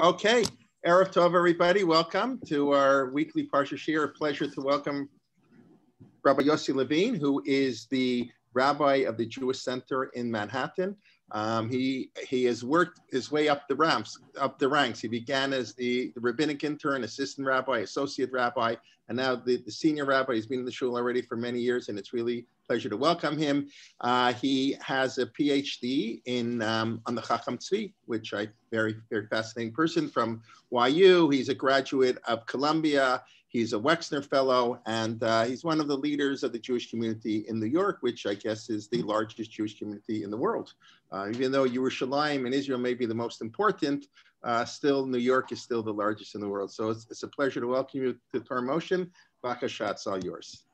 Okay, Erev Tov, everybody. Welcome to our weekly Parshat Shir. A pleasure to welcome Rabbi Yossi Levine, who is the rabbi of the Jewish Center in Manhattan. He has worked his way up the ranks. He began as the rabbinic intern, assistant rabbi, associate rabbi, and now the senior rabbi. He's been in the shul already for many years, and it's really a pleasure to welcome him. He has a PhD on the Chacham Tzvi, which I very, very fascinating person from YU. He's a graduate of Columbia. He's a Wexner Fellow, and he's one of the leaders of the Jewish community in New York, which I guess is the largest Jewish community in the world. Even though Yerushalayim and Israel may be the most important, still New York is still the largest in the world. So it's a pleasure to welcome you to Torah Motion. Bakasha, it's all yours.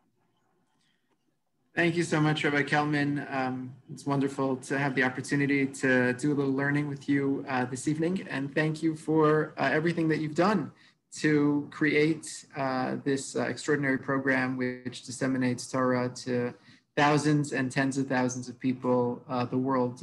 Thank you so much, Rabbi Kelman. It's wonderful to have the opportunity to do a little learning with you this evening. And thank you for everything that you've done to create this extraordinary program which disseminates Torah to thousands and tens of thousands of people the world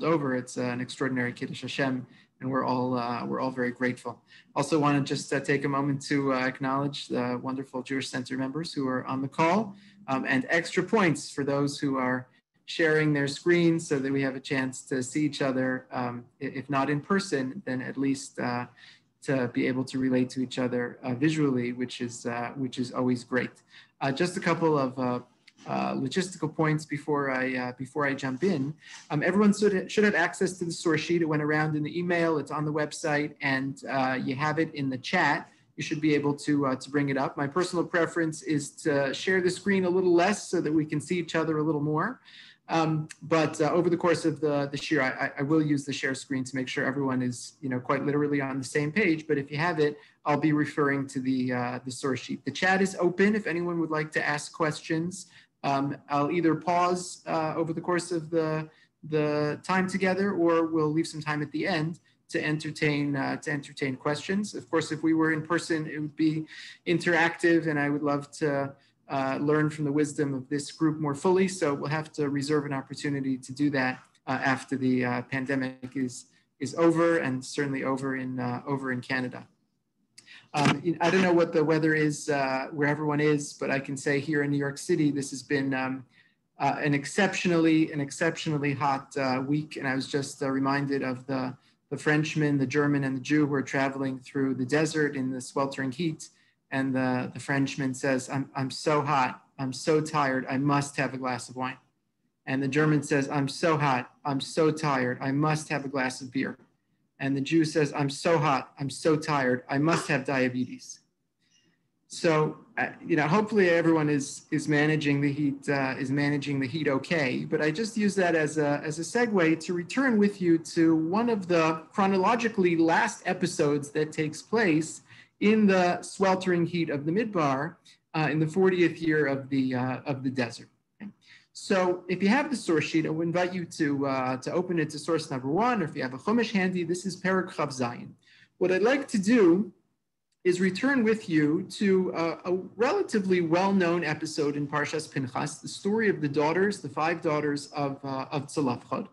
over. It's an extraordinary Kiddush Hashem, and we're all very grateful. Also want to just take a moment to acknowledge the wonderful Jewish Center members who are on the call, and extra points for those who are sharing their screens so that we have a chance to see each other, if not in person, then at least to be able to relate to each other visually, which is always great. Just a couple of logistical points before I jump in. Everyone should have access to the source sheet. It went around in the email. It's on the website, and you have it in the chat. You should be able to bring it up. My personal preference is to share the screen a little less so that we can see each other a little more. But over the course of the shir, I will use the share screen to make sure everyone is, quite literally on the same page. But if you have it, I'll be referring to the source sheet. The chat is open if anyone would like to ask questions. I'll either pause over the course of the time together, or we'll leave some time at the end to entertain questions. Of course, if we were in person, it would be interactive, and I would love to learn from the wisdom of this group more fully. So we'll have to reserve an opportunity to do that after the pandemic is over, and certainly over in Canada. I don't know what the weather is where everyone is, but I can say here in New York City, this has been an exceptionally hot week. And I was just reminded of the Frenchman, the German, and the Jew who are traveling through the desert in the sweltering heat. And the Frenchman says, I'm so hot, I'm so tired, I must have a glass of wine. And the German says, I'm so hot, I'm so tired, I must have a glass of beer. And the Jew says, I'm so hot, I'm so tired, I must have diabetes. So, hopefully everyone is managing the heat, okay. But I just use that as a segue to return with you to one of the chronologically last episodes that takes place in the sweltering heat of the Midbar in the 40th year of the desert. Okay? So if you have the source sheet, I would invite you to open it to source number 1, or if you have a Chumash handy, this is Perek Chav Zayin. What I'd like to do is return with you to a relatively well-known episode in Parshat Pinchas, the story of the 5 daughters of Tzolafchad.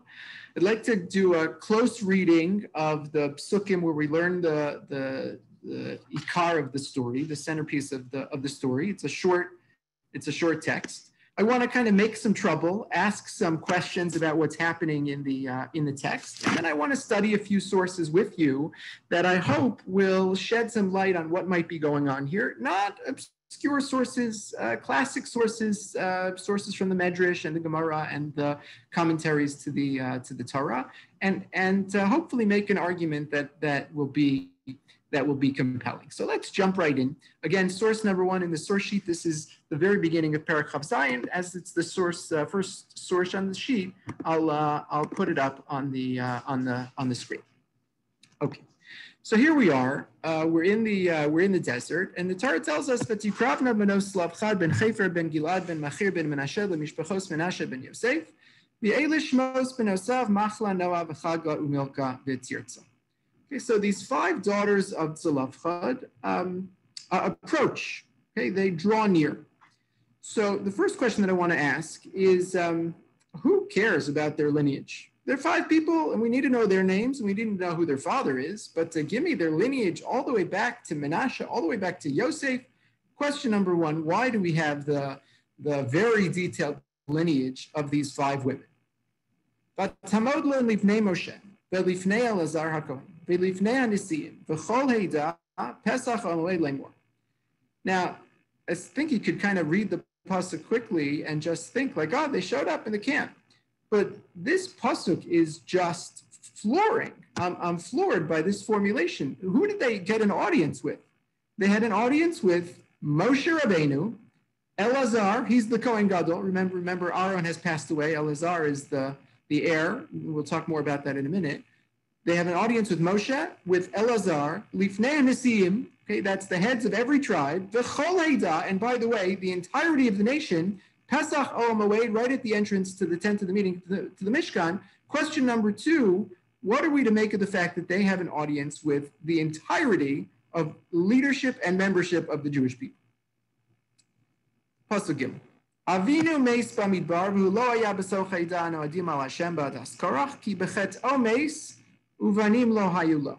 I'd like to do a close reading of the psukim where we learn the ikar of the story, the centerpiece of the story. It's a short text. I want to kind of make some trouble, ask some questions about what's happening in the text, and then I want to study a few sources with you that I hope will shed some light on what might be going on here. Not obscure sources, classic sources, sources from the Medrash and the Gemara and the commentaries to the Torah, and hopefully make an argument that will be compelling. So let's jump right in. Again, source number 1 in the source sheet. This is the very beginning of Perek Chav Zayin. As it's the first source on the sheet, I'll put it up on the screen. Okay. So here we are. We're in the desert, and the Torah tells us that Yikravna benos Tzolafchad ben Chefer ben Gilad ben Machir ben Menashe lemishpachos Menashe ben Yosef v'eile shmos benosav Machla Noah v'Chagla uMilka v'Tirza. Okay, so these 5 daughters of Tzolafchad approach. Okay, they draw near. So the first question that I want to ask is, who cares about their lineage? They're 5 people, and we need to know their names, and we need to know who their father is. But to give me their lineage all the way back to Menashe, all the way back to Yosef. Question number 1, why do we have the very detailed lineage of these 5 women? ותמוד לו לפני משה, ולפני אלעזר הכהן, ולפני הנשיאים, וכל העדה, פסח על מועד לאמור. Now, I think you could kind of read the pasuk quickly and just think like, oh, they showed up in the camp. But this pasuk is just flooring. I'm floored by this formulation. Who did they get an audience with? They had an audience with Moshe Rabbeinu, Elazar, he's the Kohen Gadol. Remember, Aaron has passed away. Elazar is the heir. We'll talk more about that in a minute. They have an audience with Moshe, with Elazar, Lifnei Nesiim, okay, that's the heads of every tribe, V'chol Haida, and by the way, the entirety of the nation, Pesach Olam Moed, right at the entrance to the tent of the meeting, to the Mishkan. Question number 2, what are we to make of the fact that they have an audience with the entirety of leadership and membership of the Jewish people? Pasuk Gimel. Avinu meis bamidbar v'hu lo haya b'soch haida anoadim al Hashem b'adas korach ki b'chet'o meis uvanim lo hayu lo.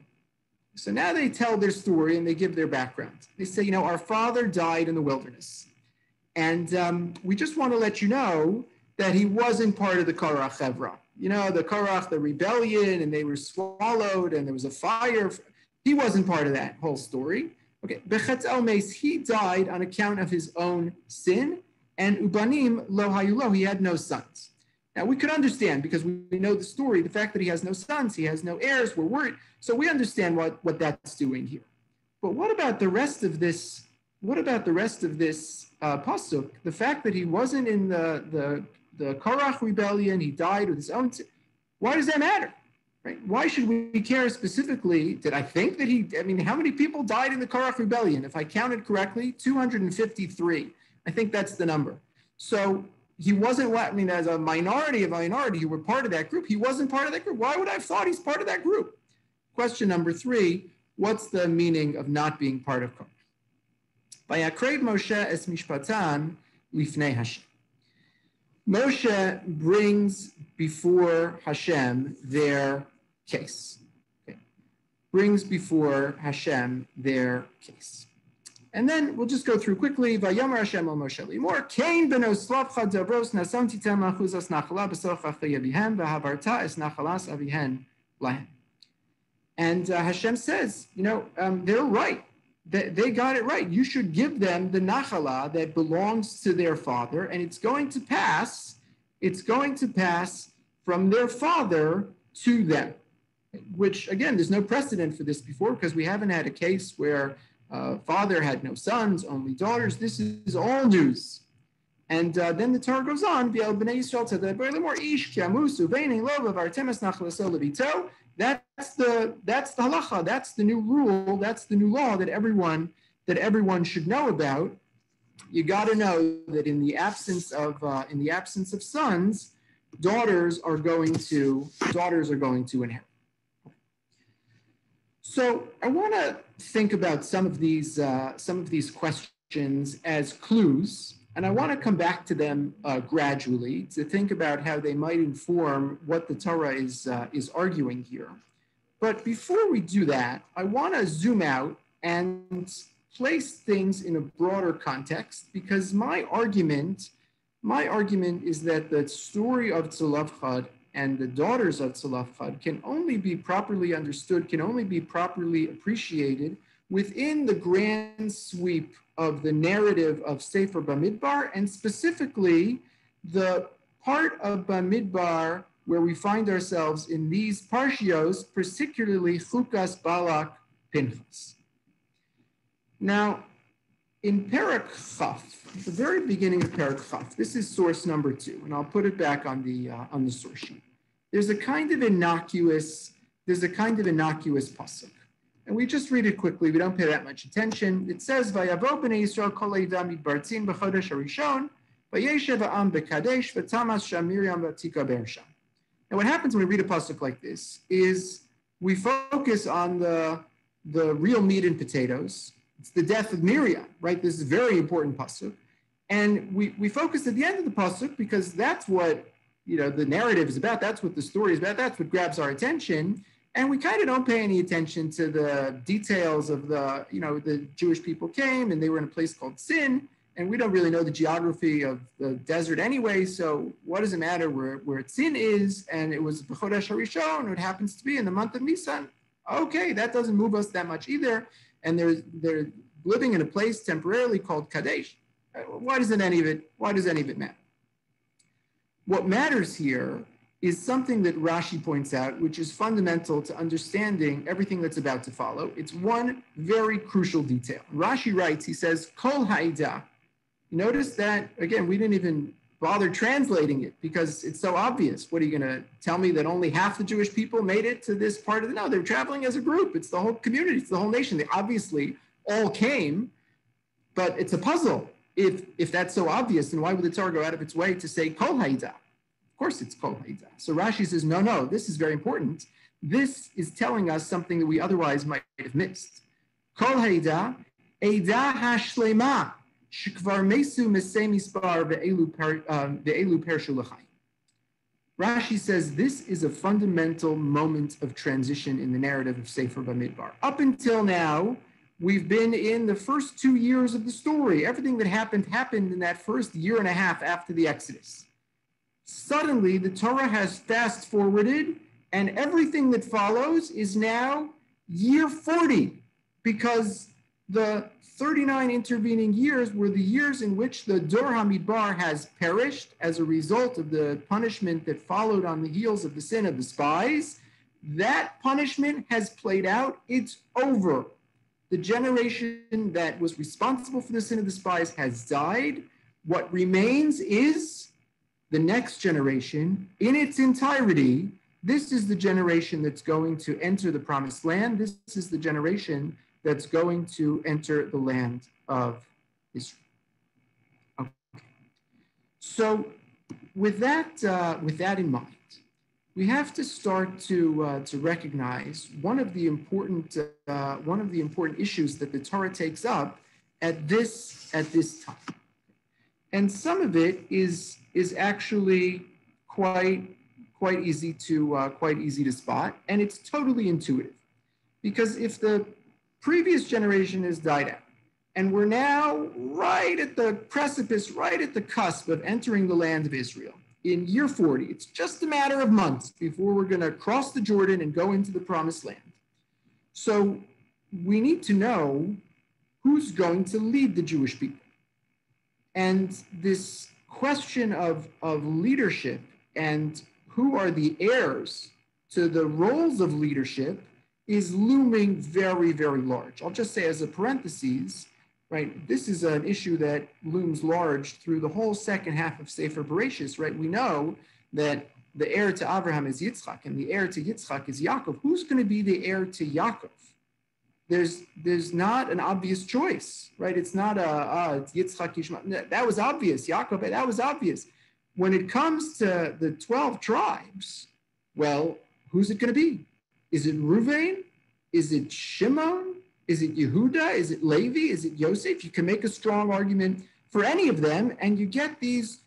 So now they tell their story and they give their background. They say, our father died in the wilderness. And we just want to let you know that he wasn't part of the Korach Chevra. The Korach, the rebellion, and they were swallowed and there was a fire. He wasn't part of that whole story. Okay, B'chet'o meis, he died on account of his own sin, and ubanim lo hayu lo, he had no sons. Now we could understand, because we know the story, the fact that he has no sons, he has no heirs, we're worried. So we understand what that's doing here. But what about the rest of this? What about the rest of this pasuk? The fact that he wasn't in the Korach rebellion, he died with his own sin. Why does that matter? Right? Why should we care specifically? Did I think that how many people died in the Korach rebellion? If I counted correctly, 253. I think that's the number. So he wasn't, as a minority who were part of that group, he wasn't part of that group. Why would I have thought he's part of that group? Question number 3, what's the meaning of not being part of Korach? Vayakrev Moshe es mishpatan lifnei Hashem. Moshe brings before Hashem their case. Okay. Brings before Hashem their case. And then we'll just go through quickly. Vayamar Hashem al Moshe limor Kain beno slavcha davros nasam titem lachuzas nachala b'soch achei avihem v'havarta es nachalas avihen lahem. And Hashem says, they're right. They got it right. You should give them the nachala that belongs to their father, and it's going to pass from their father to them. Which, again, there's no precedent for this before, because we haven't had a case where father had no sons, only daughters. This is all news. And then the Torah goes on, that's the halacha, that's the new rule, that's the new law that everyone should know about. You got to know that in the absence of sons, daughters are going to inherit. So I want to think about some of these questions as clues, and I want to come back to them gradually to think about how they might inform what the Torah is arguing here. But before we do that, I want to zoom out and place things in a broader context, because my argument is that the story of Tzolafchad and the daughters of Tzolafchad can only be properly understood, can only be properly appreciated within the grand sweep of the narrative of Sefer Bamidbar, and specifically the part of Bamidbar where we find ourselves in these parshios, particularly Chukas, Balak, Pinchas. Now, in Perek Chaf, at the very beginning of Perek Chaf, this is source number 2, and I'll put it back on the source sheet. There's a kind of innocuous pasuk. And we just read it quickly. We don't pay that much attention. It says, "Vayavo b'nei Yisrael kol ha'idam midbartzin b'chodesh harishon, vayeshev ha'am b'kadesh v'tamas sham Miriam v'tika be'ersham." Now, what happens when we read a pasuk like this is we focus on the real meat and potatoes. It's the death of Miriam, right? This is a very important pasuk. And we focus at the end of the pasuk because that's what the narrative is about, that's what the story is about, that's what grabs our attention. And we kind of don't pay any attention to the details of the Jewish people came and they were in a place called Sin, and we don't really know the geography of the desert anyway, so what does it matter where Sin is? And it was B'chodesh HaRishon, it happens to be in the month of Nisan. Okay, that doesn't move us that much either. And they're living in a place temporarily called Kadesh. Why does any of it matter? What matters here is something that Rashi points out, which is fundamental to understanding everything that's about to follow. It's one very crucial detail. Rashi writes, he says, Kol Ha'ida. Notice that, again, we didn't even bother translating it because it's so obvious. What are you going to tell me, that only half the Jewish people made it to this part of the, no, they're traveling as a group. It's the whole community, it's the whole nation. They obviously all came, but it's a puzzle. If that's so obvious, then why would the Torah go out of its way to say Kol Ha'ida? Of course it's Kol Ha'ida. So Rashi says, no, this is very important. This is telling us something that we otherwise might have missed. Kol Ha'ida, Eida HaShlema, Shekvar Mesu Mesei Mispar Ve'elu Pershu L'chaim. Rashi says this is a fundamental moment of transition in the narrative of Sefer Bamidbar. Up until now, we've been in the first 2 years of the story. Everything that happened in that first year and a half after the Exodus. Suddenly, the Torah has fast forwarded, and everything that follows is now year 40, because the 39 intervening years were the years in which the Dor HaMidbar has perished as a result of the punishment that followed on the heels of the sin of the spies. That punishment has played out. It's over. The generation that was responsible for the sin of the spies has died. What remains is the next generation in its entirety. This is the generation that's going to enter the promised land. This is the generation that's going to enter the land of Israel. Okay. So with that in mind, we have to start to recognize one of the important issues that the Torah takes up at this time, and some of it is actually quite easy to spot, and it's totally intuitive, because if the previous generation has died out, and we're now right at the precipice, right at the cusp of entering the land of Israel. In year 40, it's just a matter of months before we're going to cross the Jordan and go into the promised land. So we need to know who's going to lead the Jewish people. And this question of leadership and who are the heirs to the roles of leadership is looming very, very large. I'll just say as a parenthesis, right, this is an issue that looms large through the whole second half of Sefer Bereshis, right? We know that the heir to Abraham is Yitzchak, and the heir to Yitzchak is Yaakov. Who's going to be the heir to Yaakov? There's not an obvious choice, right? It's not it's Yitzchak, Yishmael. That was obvious. Yaakov, that was obvious. When it comes to the 12 tribes, well, who's it going to be? Is it Ruvain? Is it Shimon? Is it Yehuda? Is it Levi? Is it Yosef? You can make a strong argument for any of them, and you get these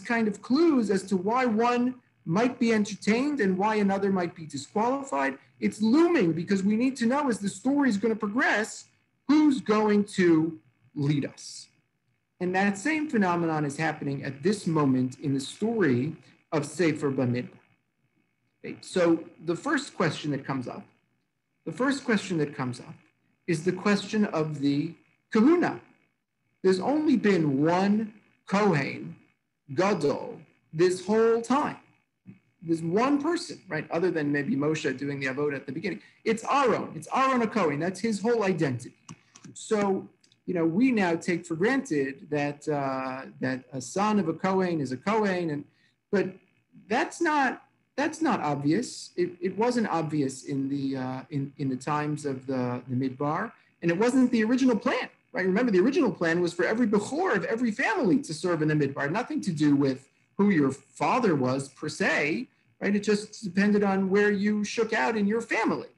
kind of clues as to why one might be entertained and why another might be disqualified. It's looming because we need to know, as the story is going to progress, who's going to lead us. And that same phenomenon is happening at this moment in the story of Sefer Bamidbar. Okay, so the first question that comes up is the question of the kahuna. There's only been one Kohen Gadol this whole time. There's one person, right? Other than maybe Moshe doing the avodah at the beginning. It's Aaron. It's Aaron a Kohen. That's his whole identity. So, we now take for granted that that a son of a Kohen is a Kohen, but that's not obvious. It wasn't obvious in the times of the Midbar, and it wasn't the original plan, right? Remember, the original plan was for every Bechor of every family to serve in the Midbar. Nothing to do with who your father was per se, right? It just depended on where you shook out in your family.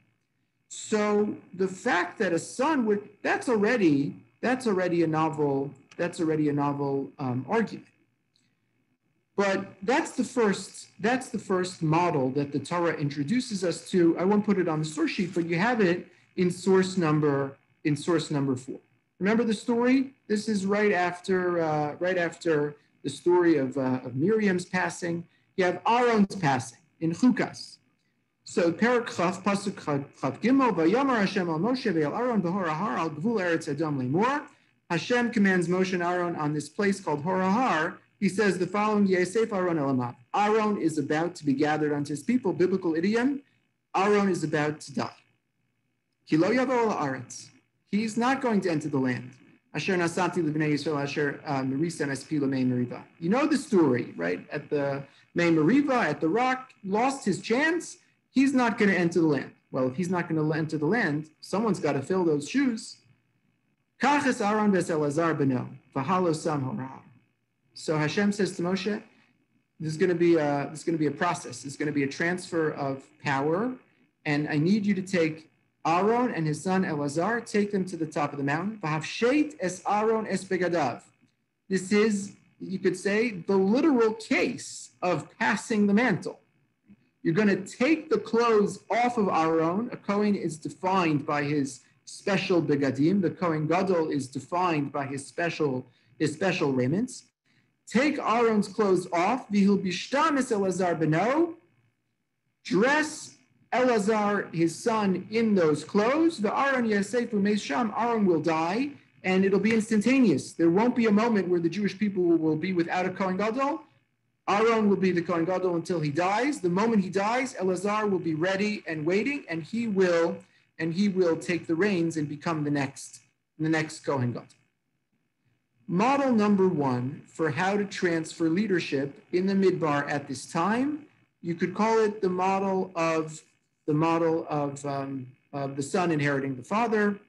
So the fact that a son would, that's already a novel argument. But that's the first model that the Torah introduces us to. I won't put it on the source sheet, but you have it in source number 4. Remember the story? This is right after the story of Miriam's passing. You have Aaron's passing in Chukas. So Perak Chaf Pasuk Chaf Gimel Vayamar Hashem al Moshe ve'al Aaron b'Hor Har al Gvul Eretz Edom Lemor. Hashem commands Moshe and Aaron on this place called Hor Har. He says the following: Yesef Aaron Elamav. Aaron is about to be gathered unto his people. Biblical idiom: Aaron is about to die. Ki lo yavo la'aretz. He's not going to enter the land. Asher nasanti l'bnei Yisrael asher merisa nespila mei meriva. You know the story, right? At the mei meriva, at the rock, lost his chance. He's not going to enter the land. Well, if he's not going to enter the land, someone's got to fill those shoes. Kaches Aaron ves Elazar beno v'halo sam horah. So Hashem says to Moshe, there's going to be a process. There's going to be a transfer of power, and I need you to take Aaron and his son Elazar, take them to the top of the mountain. V'havsheit es Aaron es begadav. This is, you could say, the literal case of passing the mantle. You're going to take the clothes off of Aaron. A Kohen is defined by his special begadim. The Kohen Gadol is defined by his special raiments. Take Aaron's clothes off. V'hil bishtam es Elazar beno. Dress Elazar, his son, in those clothes. The Aaron Yasef Sham. Aaron will die, and it'll be instantaneous. There won't be a moment where the Jewish people will be without a Kohen Gadol. Aaron will be the Kohen Gadol until he dies. The moment he dies, Elazar will be ready and waiting, and he will take the reins and become the next Kohen Gadol. Model number 1 for how to transfer leadership in the Midbar at this time, you could call it the model of the son inheriting the father.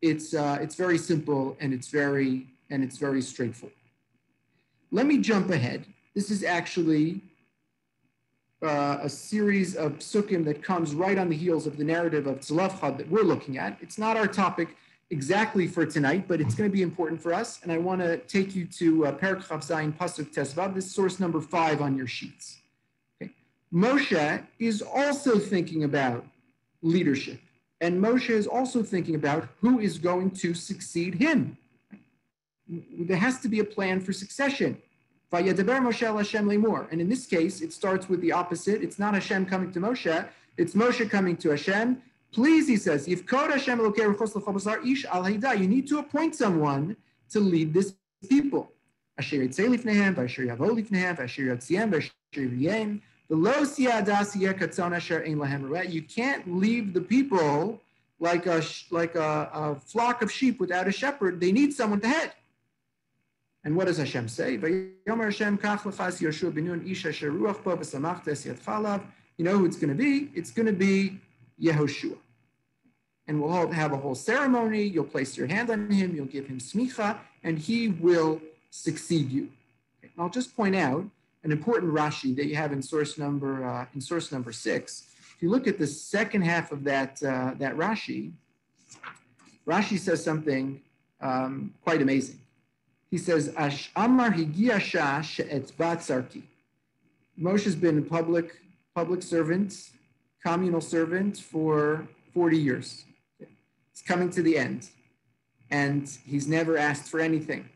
It's very simple and it's very straightforward. Let me jump ahead. This is actually a series of psukim that comes right on the heels of the narrative of Tzlafchad that we're looking at. It's not our topic exactly for tonight, but it's going to be important for us. And I want to take you to Perek Chav Zayin Pasuk Tesvav. This is source number 5 on your sheets. Okay. Moshe is also thinking about leadership. And Moshe is also thinking about who is going to succeed him. There has to be a plan for succession. Vayedaber Moshe el Hashem lemor. And in this case, it starts with the opposite. It's not Hashem coming to Moshe. It's Moshe coming to Hashem. Please, he says, Yivkod Hashem Elokei Ruchos L'chol Basar Ish Al Haida. You need to appoint someone to lead this people. Asher Yitzei Lifnehem, V'asher Yavo Lifnehem, V'asher Yotziem, V'asher Yiviem. V'lo Siyah Das Yeh Katzon Asher Ein Lahem Reh. You can't leave the people like a flock of sheep without a shepherd. They need someone to head. And what does Hashem say? You know who it's going to be? It's going to be Yehoshua. And we'll have a whole ceremony. You'll place your hand on him. You'll give him smicha, and he will succeed you. Okay. And I'll just point out an important Rashi that you have in source number 6. If you look at the second half of that Rashi, Rashi says something quite amazing. He says, Amar higiyasha she'et batzarki. Moshe's been a public servant, communal servant for 40 years. It's coming to the end. And he's never asked for anything.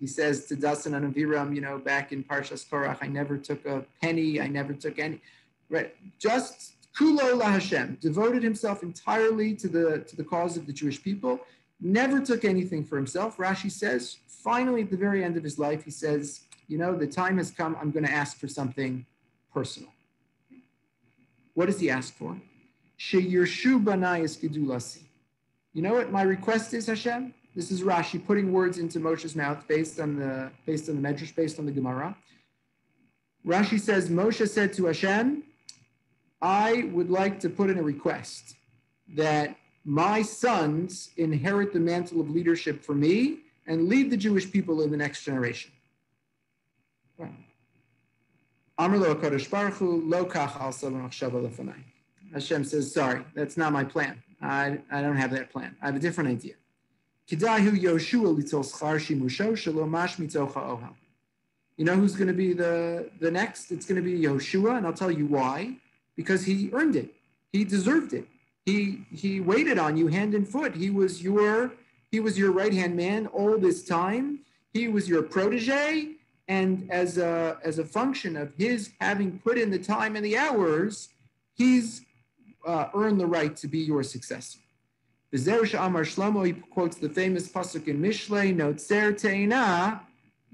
He says to Dasan and Aviram, back in Parshas Korach, I never took a penny, I never took any, right? Just kulo la Hashem, devoted himself entirely to the cause of the Jewish people. Never took anything for himself. Rashi says, finally, at the very end of his life, he says, the time has come, I'm going to ask for something personal. What does he ask for? Sheyirshu banayis gedulasi. You know what my request is, Hashem? This is Rashi putting words into Moshe's mouth based on the Medrash, based on the Gemara. Rashi says, Moshe said to Hashem, I would like to put in a request that my sons inherit the mantle of leadership for me and lead the Jewish people in the next generation. Hashem says, sorry, that's not my plan. I don't have that plan. I have a different idea. You know who's going to be the next? It's going to be Yehoshua, and I'll tell you why. Because he earned it. He deserved it. He waited on you hand and foot. He was your right-hand man all this time. He was your protege, and as a function of his having put in the time and the hours, he's earned the right to be your successor. V'zeh Amar Shlomo, he quotes the famous pasuk in Mishlei, Notzer teina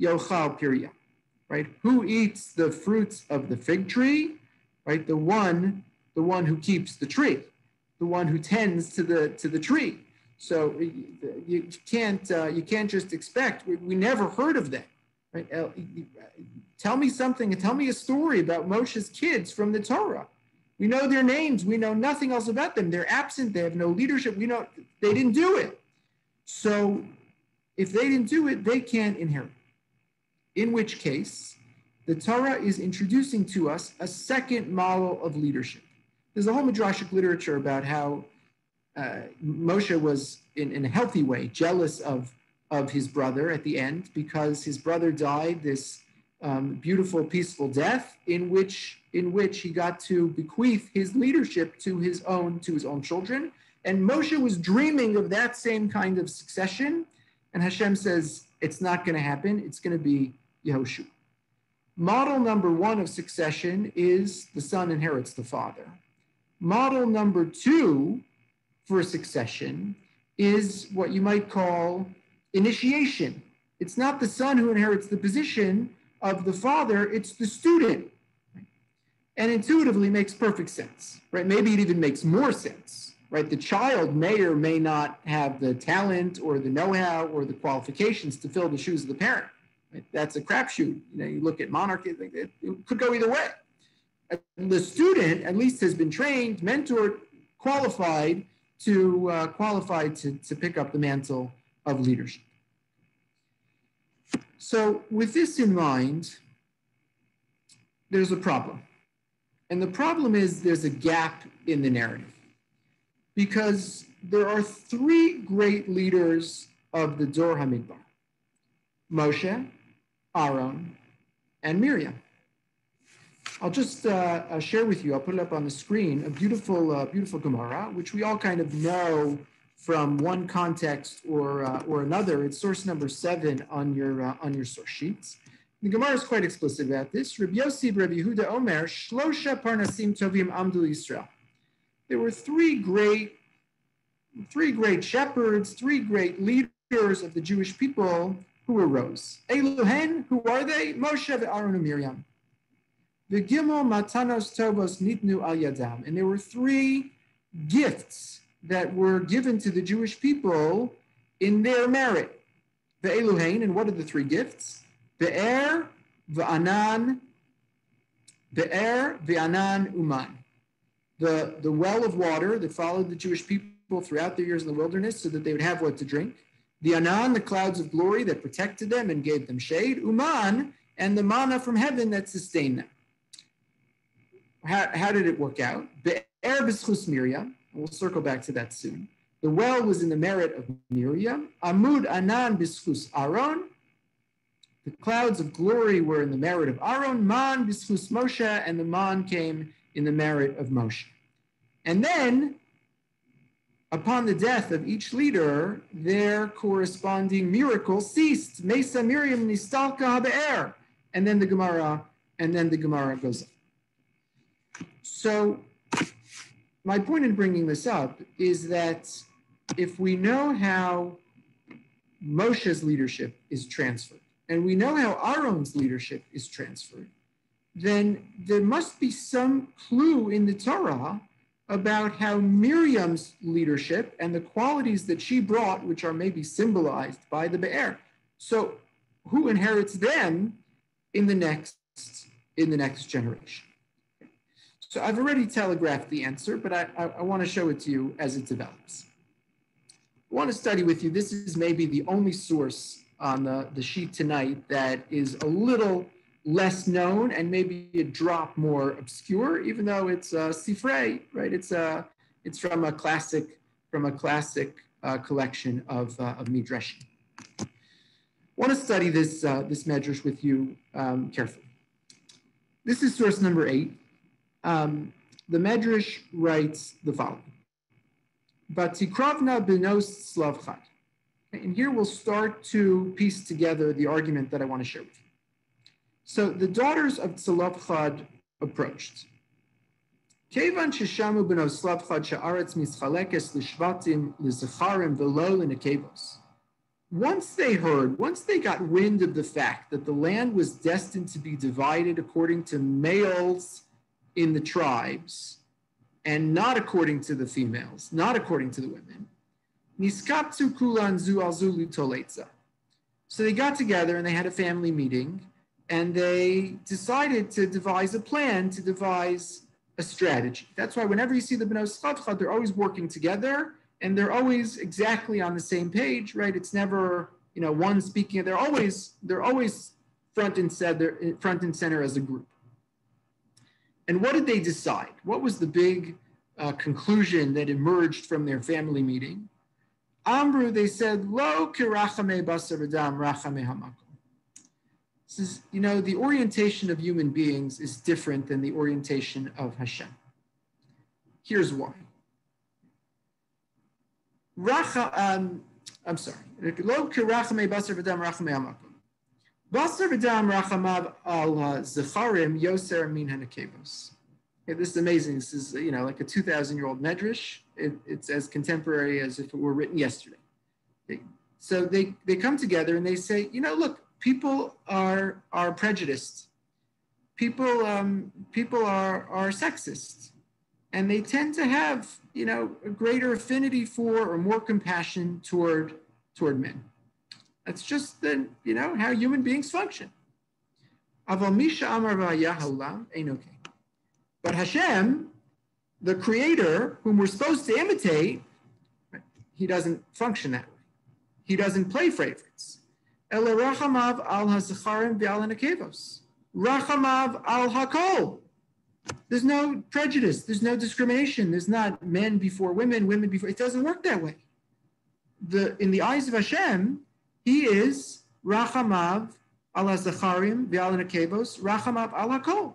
yochal pirya, right? Who eats the fruits of the fig tree, right? The one who keeps the tree, the one who tends to the tree. So you can't just expect. We never heard of them, right? Tell me something. Tell me a story about Moshe's kids from the Torah. We know their names. We know nothing else about them. They're absent. They have no leadership. We know they didn't do it. So if they didn't do it, they can't inherit. In which case, the Torah is introducing to us a second model of leadership. There's a whole midrashic literature about how Moshe was, in a healthy way, jealous of his brother at the end because his brother died this beautiful, peaceful death in which he got to bequeath his leadership to his own children. And Moshe was dreaming of that same kind of succession. And Hashem says, it's not going to happen. It's going to be Yehoshua. Model number one of succession is the son inherits the father. Model number two for succession is what you might call initiation. It's not the son who inherits the position of the father, it's the student. And intuitively makes perfect sense, right? Maybe it even makes more sense, right? The child may or may not have the talent or the know-how or the qualifications to fill the shoes of the parent. Right? That's a crapshoot. You look at monarchy, it could go either way. The student at least has been trained, mentored, qualified to pick up the mantle of leadership. So with this in mind, there's a problem. And the problem is there's a gap in the narrative because there are three great leaders of the Dor HaMidbar: Moshe, Aaron, and Miriam. I'll just share with you, I'll put it up on the screen, a beautiful Gemara, which we all kind of know from one context or another. It's source number 7 on your source sheets. The Gemara is quite explicit about this. Rabbi Yossi, Rabbi Yehuda Omer, Shlosha Parnasim Tovim Amdu Yisrael. There were three great shepherds, three great leaders of the Jewish people who arose. Eluhen, who are they? Moshe, Aaron, and Miriam. The Gimel Matanos Tovos Nitnu Al Yadam. And there were three gifts that were given to the Jewish people in their merit. The Eluhen, and what are the three gifts? Be'er, V'anan, Uman. The well of water that followed the Jewish people throughout their years in the wilderness so that they would have what to drink. The Anan, the clouds of glory that protected them and gave them shade. Uman, and the manna from heaven that sustained them. How did it work out? Be'er b'schus Miriam. We'll circle back to that soon. The well was in the merit of Miriam. Amud Anan b'schus Aaron. The clouds of glory were in the merit of Aaron. Man b'schus Moshe, and the man came in the merit of Moshe. And then, upon the death of each leader, their corresponding miracle ceased. Mesa Miriam nistalka habe'er. And then the Gemara goes on. So, my point in bringing this up is that if we know how Moshe's leadership is transferred, and we know how Aaron's leadership is transferred, then there must be some clue in the Torah about how Miriam's leadership and the qualities that she brought, which are maybe symbolized by the Be'er. So who inherits them in the next generation? So I've already telegraphed the answer, but I want to show it to you as it develops. I want to study with you, this is maybe the only source on the sheet tonight that is a little less known and maybe a drop more obscure, even though it's Sifrei, right? It's from a classic collection of Midrashim. want to study this medrash with you carefully. This is source number 8. The medrash writes the following: Batikravna benos slavchad. And here we'll start to piece together the argument that I want to share with you. So the daughters of Tzlavchad approached. Kevan sheshamu benos slavchad she'aretz mischalekes l'shvatim l'zecharim v'lo l'nekevos. Once they got wind of the fact that the land was destined to be divided according to males in the tribes and not according to the females, not according to the women, niskaptu kulan zu al zu l'toletza. So they got together and they had a family meeting and they decided to devise a plan, to devise a strategy. That's why whenever you see the B'nai Slavchad, they're always working together and they're always exactly on the same page, right? It's never, one speaking. They're always front and center as a group. And what did they decide? What was the big conclusion that emerged from their family meeting? Amru, they said, Lo kirachame basar v'dam rachame hamakom. This is, the orientation of human beings is different than the orientation of Hashem. Here's why. I'm sorry. Lo kirachame basar v'dam rachame hamakom. Basar v'dam rachamav al zecharim yoser min hanekevos. Okay, this is amazing. This is, like a 2,000-year-old medrash. It's as contemporary as if it were written yesterday. Okay. So they come together and they say, look, people are prejudiced. People are sexist, and they tend to have, a greater affinity for or more compassion toward men. That's just how human beings function. Aval misha amar v'hayah ha'olam ein okay. But Hashem, the creator, whom we're supposed to imitate, he doesn't function that way. He doesn't play favorites. Ela rachamav al hazacharim v'al hanekevos. Rachamav al hakol. There's no prejudice. There's no discrimination. There's not men before women, women before. It doesn't work that way. In the eyes of Hashem, he is rachamav al hazacharim v'al hanekevos. Rachamav al hakol.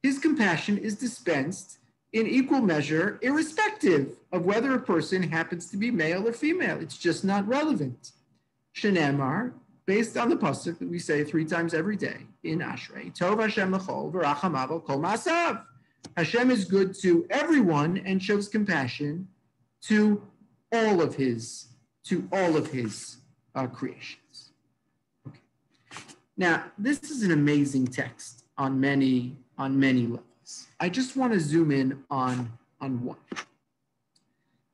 His compassion is dispensed in equal measure, irrespective of whether a person happens to be male or female. It's just not relevant. Shenemar, based on the pasuk that we say 3 times every day in Ashrei, Tov Hashem l'chol v'rachamav al kol ma'asav. Hashem is good to everyone and shows compassion to all of his creations. Okay. Now, this is an amazing text on many levels. I just want to zoom in on one.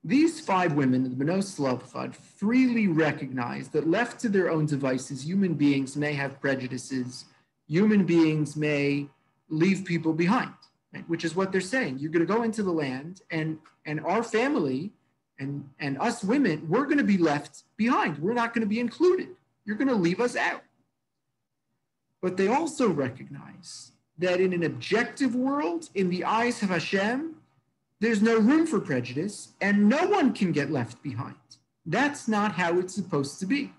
These 5 women, the B'nai Slavchad, freely recognize that left to their own devices, human beings may have prejudices, human beings may leave people behind, right? Which is what they're saying. You're going to go into the land and our family and us women, we're going to be left behind. We're not going to be included. You're going to leave us out. But they also recognize that in an objective world, in the eyes of Hashem, there's no room for prejudice and no one can get left behind. That's not how it's supposed to be.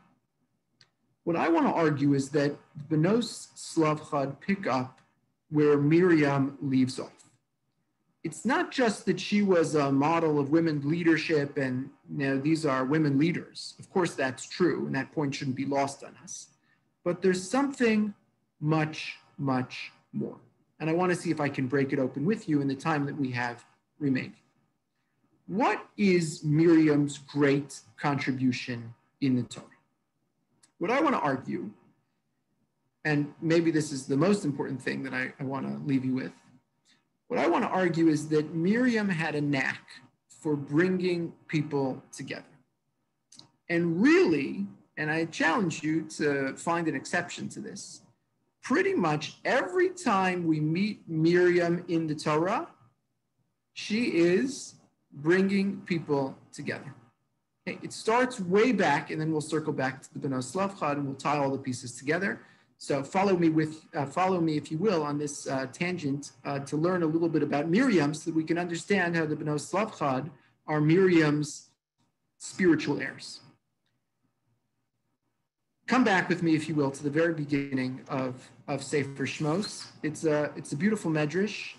What I want to argue is that B'nai Slavchad pick up where Miriam leaves off. It's not just that she was a model of women leadership and these are women leaders. Of course, that's true, and that point shouldn't be lost on us. But there's something much, much more. And I want to see if I can break it open with you in the time that we have remaining. What is Miriam's great contribution in the Torah? What I want to argue, and maybe this is the most important thing that I want to leave you with, what I want to argue is that Miriam had a knack for bringing people together. And really, and I challenge you to find an exception to this, pretty much every time we meet Miriam in the Torah, she is bringing people together. Okay, it starts way back, and then we'll circle back to the B'nai Slavchad, and we'll tie all the pieces together. So follow me, if you will, on this tangent to learn a little bit about Miriam, so that we can understand how the B'nai Slavchad are Miriam's spiritual heirs. come back with me, if you will, to the very beginning of Sefer Shmos. It's a beautiful medrash.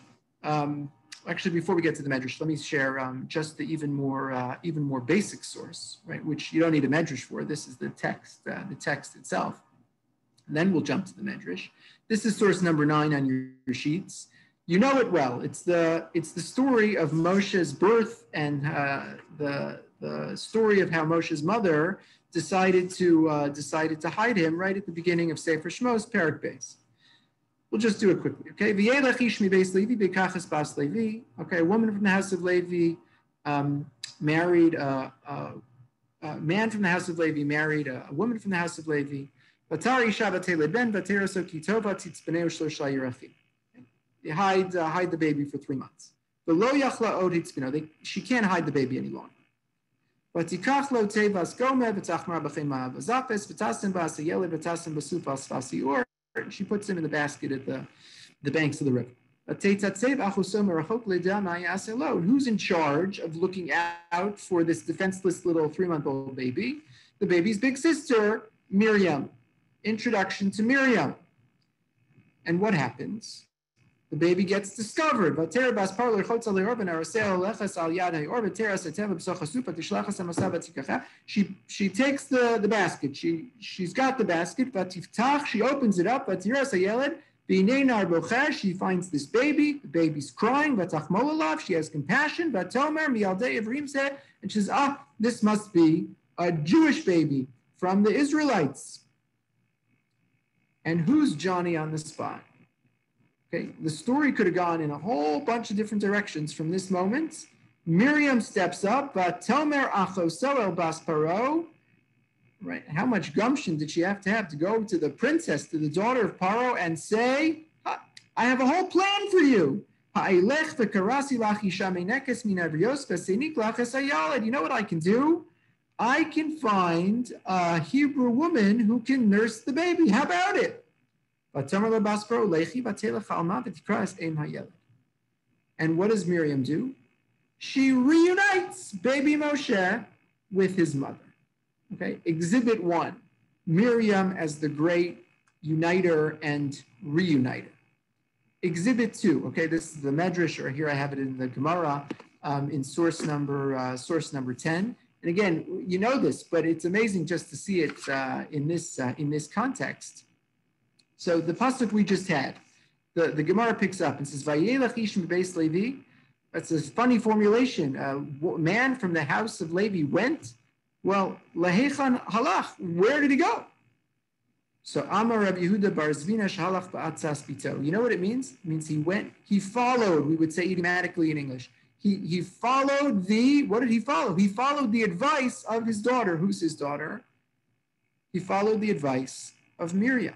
Actually, before we get to the medrash, let me share just the even more basic source, right? Which you don't need a medrash for. This is the text itself. And then we'll jump to the medrash. This is source number 9 on your sheets. You know it well. It's the story of Moshe's birth and the story of how Moshe's mother decided to hide him right at the beginning of Sefer Shmos, Perek Beis. We'll just do it quickly, okay? V'yelech ish mi beis Levi b'kachas bas Levi. Okay, a woman from the house of Levi married a man from the house of Levi married a woman from the house of Levi. Vatari isha v'teled ben v'teraso kitova titzbeneu shloshla yerachim. They hide the baby for 3 months. V'lo yachla od hitzbeno. She can't hide the baby any longer. V'tikach lo tevas gome v'tachmar b'chem ma'avazapes v'tasim b'as hayeled v'tasim b'supas v'asior. She puts him in the basket at the banks of the river. Who's in charge of looking out for this defenseless little 3-month-old baby? The baby's big sister, Miriam. Introduction to Miriam. And what happens? The baby gets discovered. She takes the basket. She's got the basket. She opens it up. She finds this baby. The baby's crying. She has compassion. And she says, this must be a Jewish baby from the Israelites. And who's Johnny on the spot? Okay, the story could have gone in a whole bunch of different directions from this moment. Miriam steps up, Vatomer achoso el bas Paro. Right, how much gumption did she have to go to the princess, to the daughter of Paro, and say, I have a whole plan for you. You know what I can do? I can find a Hebrew woman who can nurse the baby. How about it? And what does Miriam do? She reunites baby Moshe with his mother. Okay, exhibit 1, Miriam as the great uniter and reuniter. Exhibit 2, okay, this is the medrash, or here I have it in the Gemara, in source number 10. And again, you know this, but it's amazing just to see it in this context. So the pasuk we just had, the Gemara picks up and says, "Vayelach ish mibeis Levi." That's a funny formulation. A man from the house of Levi went. Well, lahechan halach. Where did he go? So Amar Rabbi Yehuda bar Zvina shalach ba'atzas bito. You know what it means? It means he went. He followed. We would say idiomatically in English. He followed what did he follow? He followed the advice of his daughter. Who's his daughter? He followed the advice of Miriam.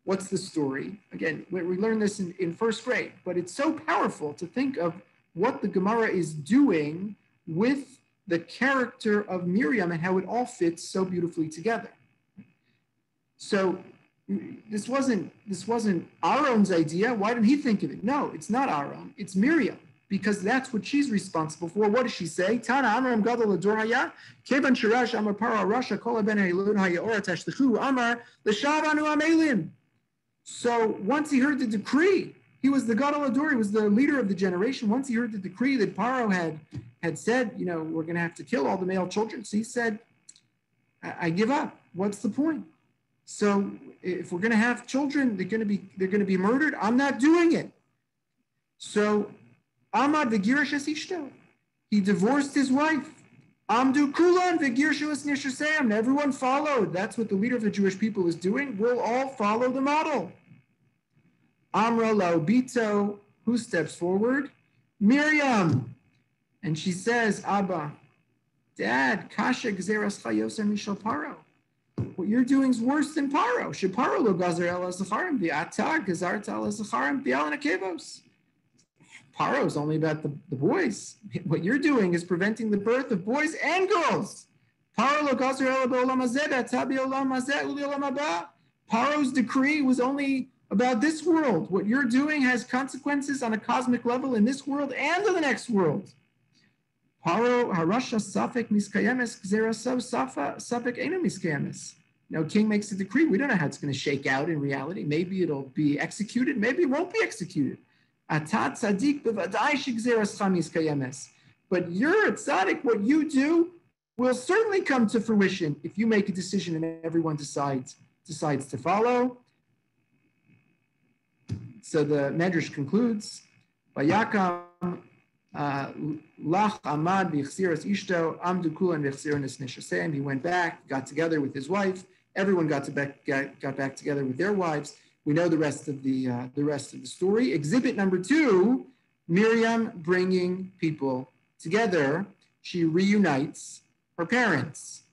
What's the story? Again, we learned this in first grade, but it's so powerful to think of what the Gemara is doing with the character of Miriam and how it all fits so beautifully together. So this wasn't Aaron's idea. Why didn't he think of it? No, it's not Aaron. It's Miriam, because that's what she's responsible for. What does she say? Tana Amram Gadol Ador Haya, Kevan Shirash Amar Para Rasha Kol Ben Elud Haya Ora Tashlichu Amar L'Shavanu Amelim. So once he heard the decree, he was the Gadol Ador, he was the leader of the generation. Once he heard the decree that Paro had said, we're going to have to kill all the male children. So he said, I give up. What's the point? So if we're going to have children, they're going to be murdered. I'm not doing it. So Amad v'girish es ishto. He divorced his wife. Amdu kulan v'girshu es nishasam. And everyone followed. That's what the leader of the Jewish people was doing. We'll all follow the model. Amra laubito. Who steps forward? Miriam. And she says, Abba, Dad, kasha gzeras chayoser mishal Paro. What you're doing is worse than Paro. Sheparo lo gazer el azacharim v'ata gazarta el azacharim v'al nakevos. Paro is only about the boys. What you're doing is preventing the birth of boys and girls. Paro's decree was only about this world. What you're doing has consequences on a cosmic level in this world and in the next world. Paro harasha safek miskayemes gzeraso safek eno miskayemes. king makes a decree. We don't know how it's going to shake out in reality. Maybe it'll be executed. Maybe it won't be executed. Atat tzaddik b'vadai shegzeras chamis kayemes. But you're a tzaddik. What you do will certainly come to fruition if you make a decision and everyone decides to follow. So the Medrash concludes, Vayakam lach amad v'chsiras ishto amdu kulan v'chsiras nishasem. He went back, got together with his wife. Everyone got back together with their wives. We know the rest of the story. Exhibit number 2, Miriam bringing people together. She reunites her parents.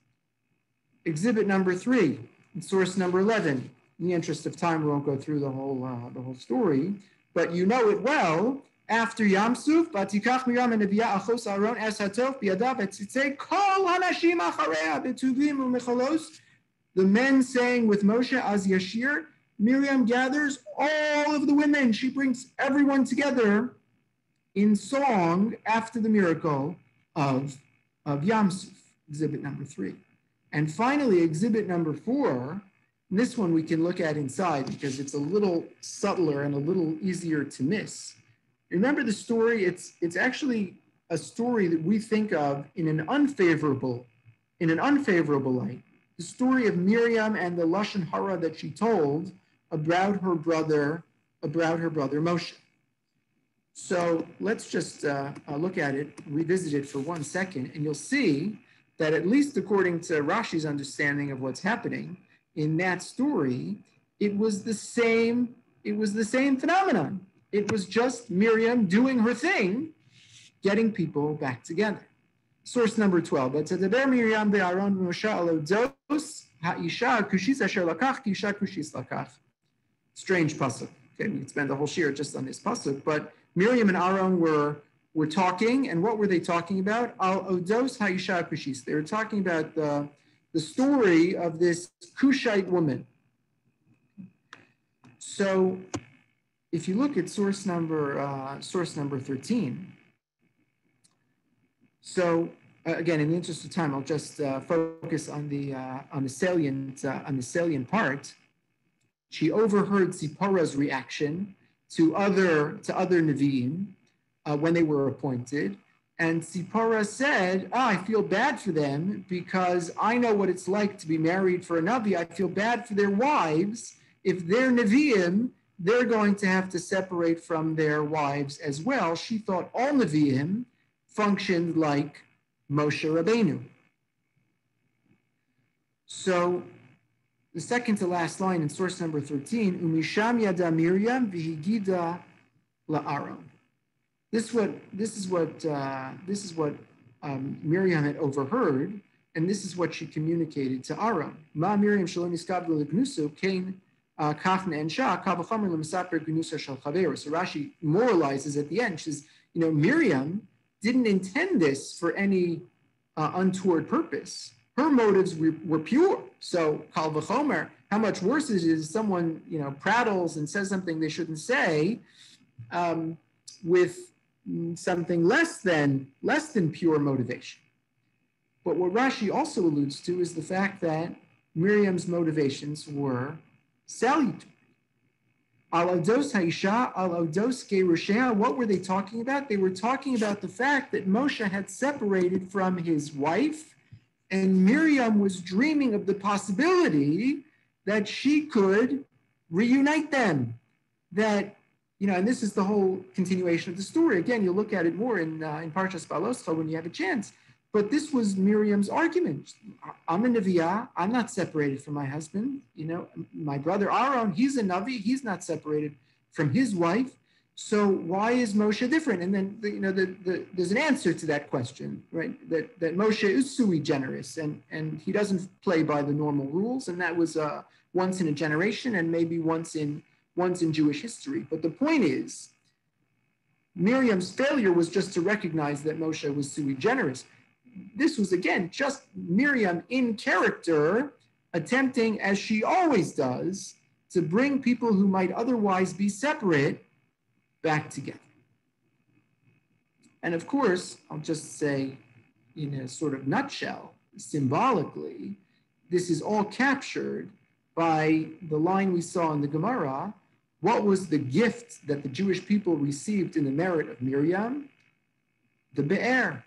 Exhibit number 3, source number 11. In the interest of time, we won't go through the whole story, but you know it well. After Yam Suf, Batikach Miriam and Nebiya Achos Aaron Es Hatov Biadav Etzitzei Kol Hanashim Acharei Betuvim Umecholos. The men saying with Moshe Az Yashir, Miriam gathers all of the women. She brings everyone together in song after the miracle of Yam Suf. Exhibit number 3, and finally exhibit number 4. And this one we can look at inside because it's a little subtler and a little easier to miss. Remember the story? It's actually a story that we think of in an unfavorable light. The story of Miriam and the lashon hara that she told about her brother Moshe. So let's just look at it, revisit it for 1 second, and you'll see that at least according to Rashi's understanding of what's happening in that story, it was the same phenomenon. It was just Miriam doing her thing, getting people back together. Source number 12. V'tadaber Miriam be'Aaron v'Moshe al odos ha'isha kushis asher lakach kisha kushis lakach. Strange pasuk. Okay, we could spend the whole shir just on this pasuk, but Miriam and Aaron were talking, and what were they talking about? Al odos ha'isha kushis. They were talking about the story of this Cushite woman. So if you look at source number 13, so again, in the interest of time, I'll just focus on the salient part. She overheard Zipporah's reaction to other Nevi'im when they were appointed, and Zipporah said, I feel bad for them because I know what it's like to be married for a Navi. I feel bad for their wives. If they're Nevi'im, they're going to have to separate from their wives as well. She thought all Nevi'im functioned like Moshe Rabbeinu. So the second to last line in source number 13, Umisham yada Miriam v'higida la'aron. This is what Miriam had overheard, and this is what she communicated to Aaron. Ma Miriam shalom iskablu l'gnusu kain kafna and shah kavachamer l'mesaper gnusa shal chaveru. So Rashi moralizes at the end. She says, Miriam didn't intend this for any untoward purpose. Her motives were pure. So kal v'chomer, how much worse it is someone prattles and says something they shouldn't say with something less than pure motivation. But what Rashi also alludes to is the fact that Miriam's motivations were salutary. Al odos haisha, al odos gerushea. What were they talking about? They were talking about the fact that Moshe had separated from his wife, and Miriam was dreaming of the possibility that she could reunite them. That, and this is the whole continuation of the story. Again, you'll look at it more in Parshat Shavua when you have a chance. But this was Miriam's argument. I'm a Nevi'ah. I'm not separated from my husband. My brother Aaron, he's a Navi. He's not separated from his wife. So why is Moshe different? And then, there's an answer to that question, right? That Moshe is sui generis, and he doesn't play by the normal rules. And that was once in a generation, and maybe once in Jewish history. But the point is, Miriam's failure was just to recognize that Moshe was sui generis. This was, again, just Miriam in character, attempting, as she always does, to bring people who might otherwise be separate back together. And of course, I'll just say, in a sort of nutshell, symbolically, this is all captured by the line we saw in the Gemara. What was the gift that the Jewish people received in the merit of Miriam? The be'er,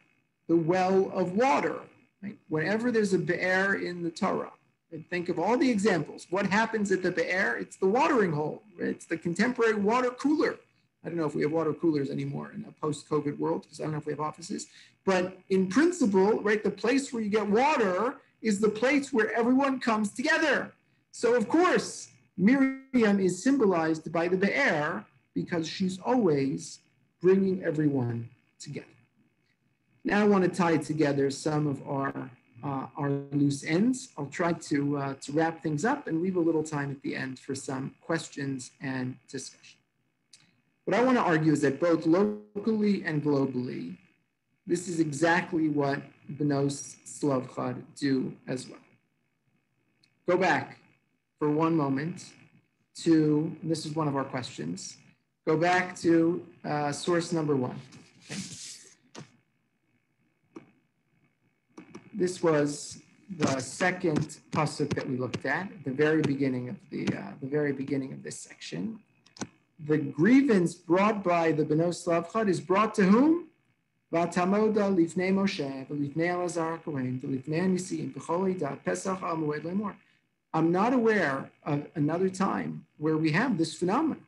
the well of water. Right? Whenever there's a be'er in the Torah, and think of all the examples. What happens at the be'er? It's the watering hole. Right? It's the contemporary water cooler. I don't know if we have water coolers anymore in a post-COVID world, because I don't know if we have offices. But in principle, right, the place where you get water is the place where everyone comes together. So of course, Miriam is symbolized by the be'er because she's always bringing everyone together. Now I want to tie together some of our loose ends. I'll try to wrap things up and leave a little time at the end for some questions and discussion. What I want to argue is that both locally and globally, this is exactly what Benos Slavchad do as well. Go back for one moment to, this is one of our questions, go back to source number 1. Okay. This was the second pasuk that we looked at the very beginning of this section. The grievance brought by the Benos Slavchad is brought to whom? V'atamoda lifnei Moshe, v'lifnei Elazar HaKohen, v'lifnei Nisiim, v'chol eidah Pesach al Moed Lemor. I'm not aware of another time where we have this phenomenon.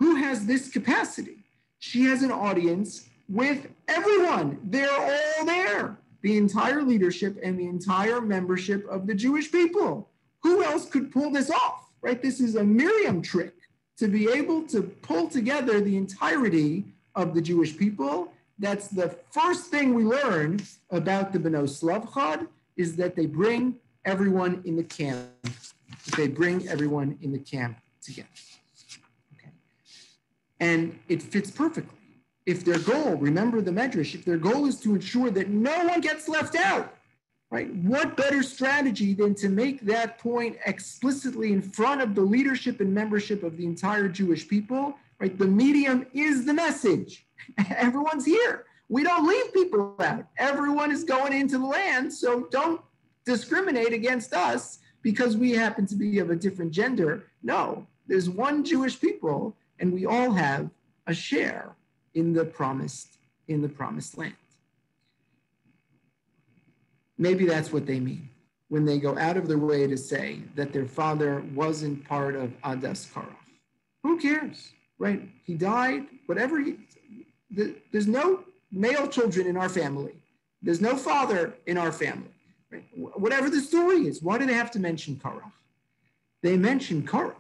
Who has this capacity? She has an audience with everyone. They're all there. The entire leadership and the entire membership of the Jewish people. Who else could pull this off, right? This is a Miriam trick to be able to pull together the entirety of the Jewish people. That's the first thing we learn about the Benos Slavchad, is that they bring everyone in the camp. They bring everyone in the camp together. Okay. And it fits perfectly. If their goal, remember the Medrash, if their goal is to ensure that no one gets left out, right? What better strategy than to make that point explicitly in front of the leadership and membership of the entire Jewish people, right? The medium is the message. Everyone's here. We don't leave people out. Everyone is going into the land, so don't discriminate against us because we happen to be of a different gender. No, there's one Jewish people, and we all have a share in the promised land. Maybe that's what they mean when they go out of their way to say that their father wasn't part of Adas Korach. Who cares, right? He died, whatever. There's no male children in our family. There's no father in our family. Right? Whatever the story is, why do they have to mention Korach? They mention Korach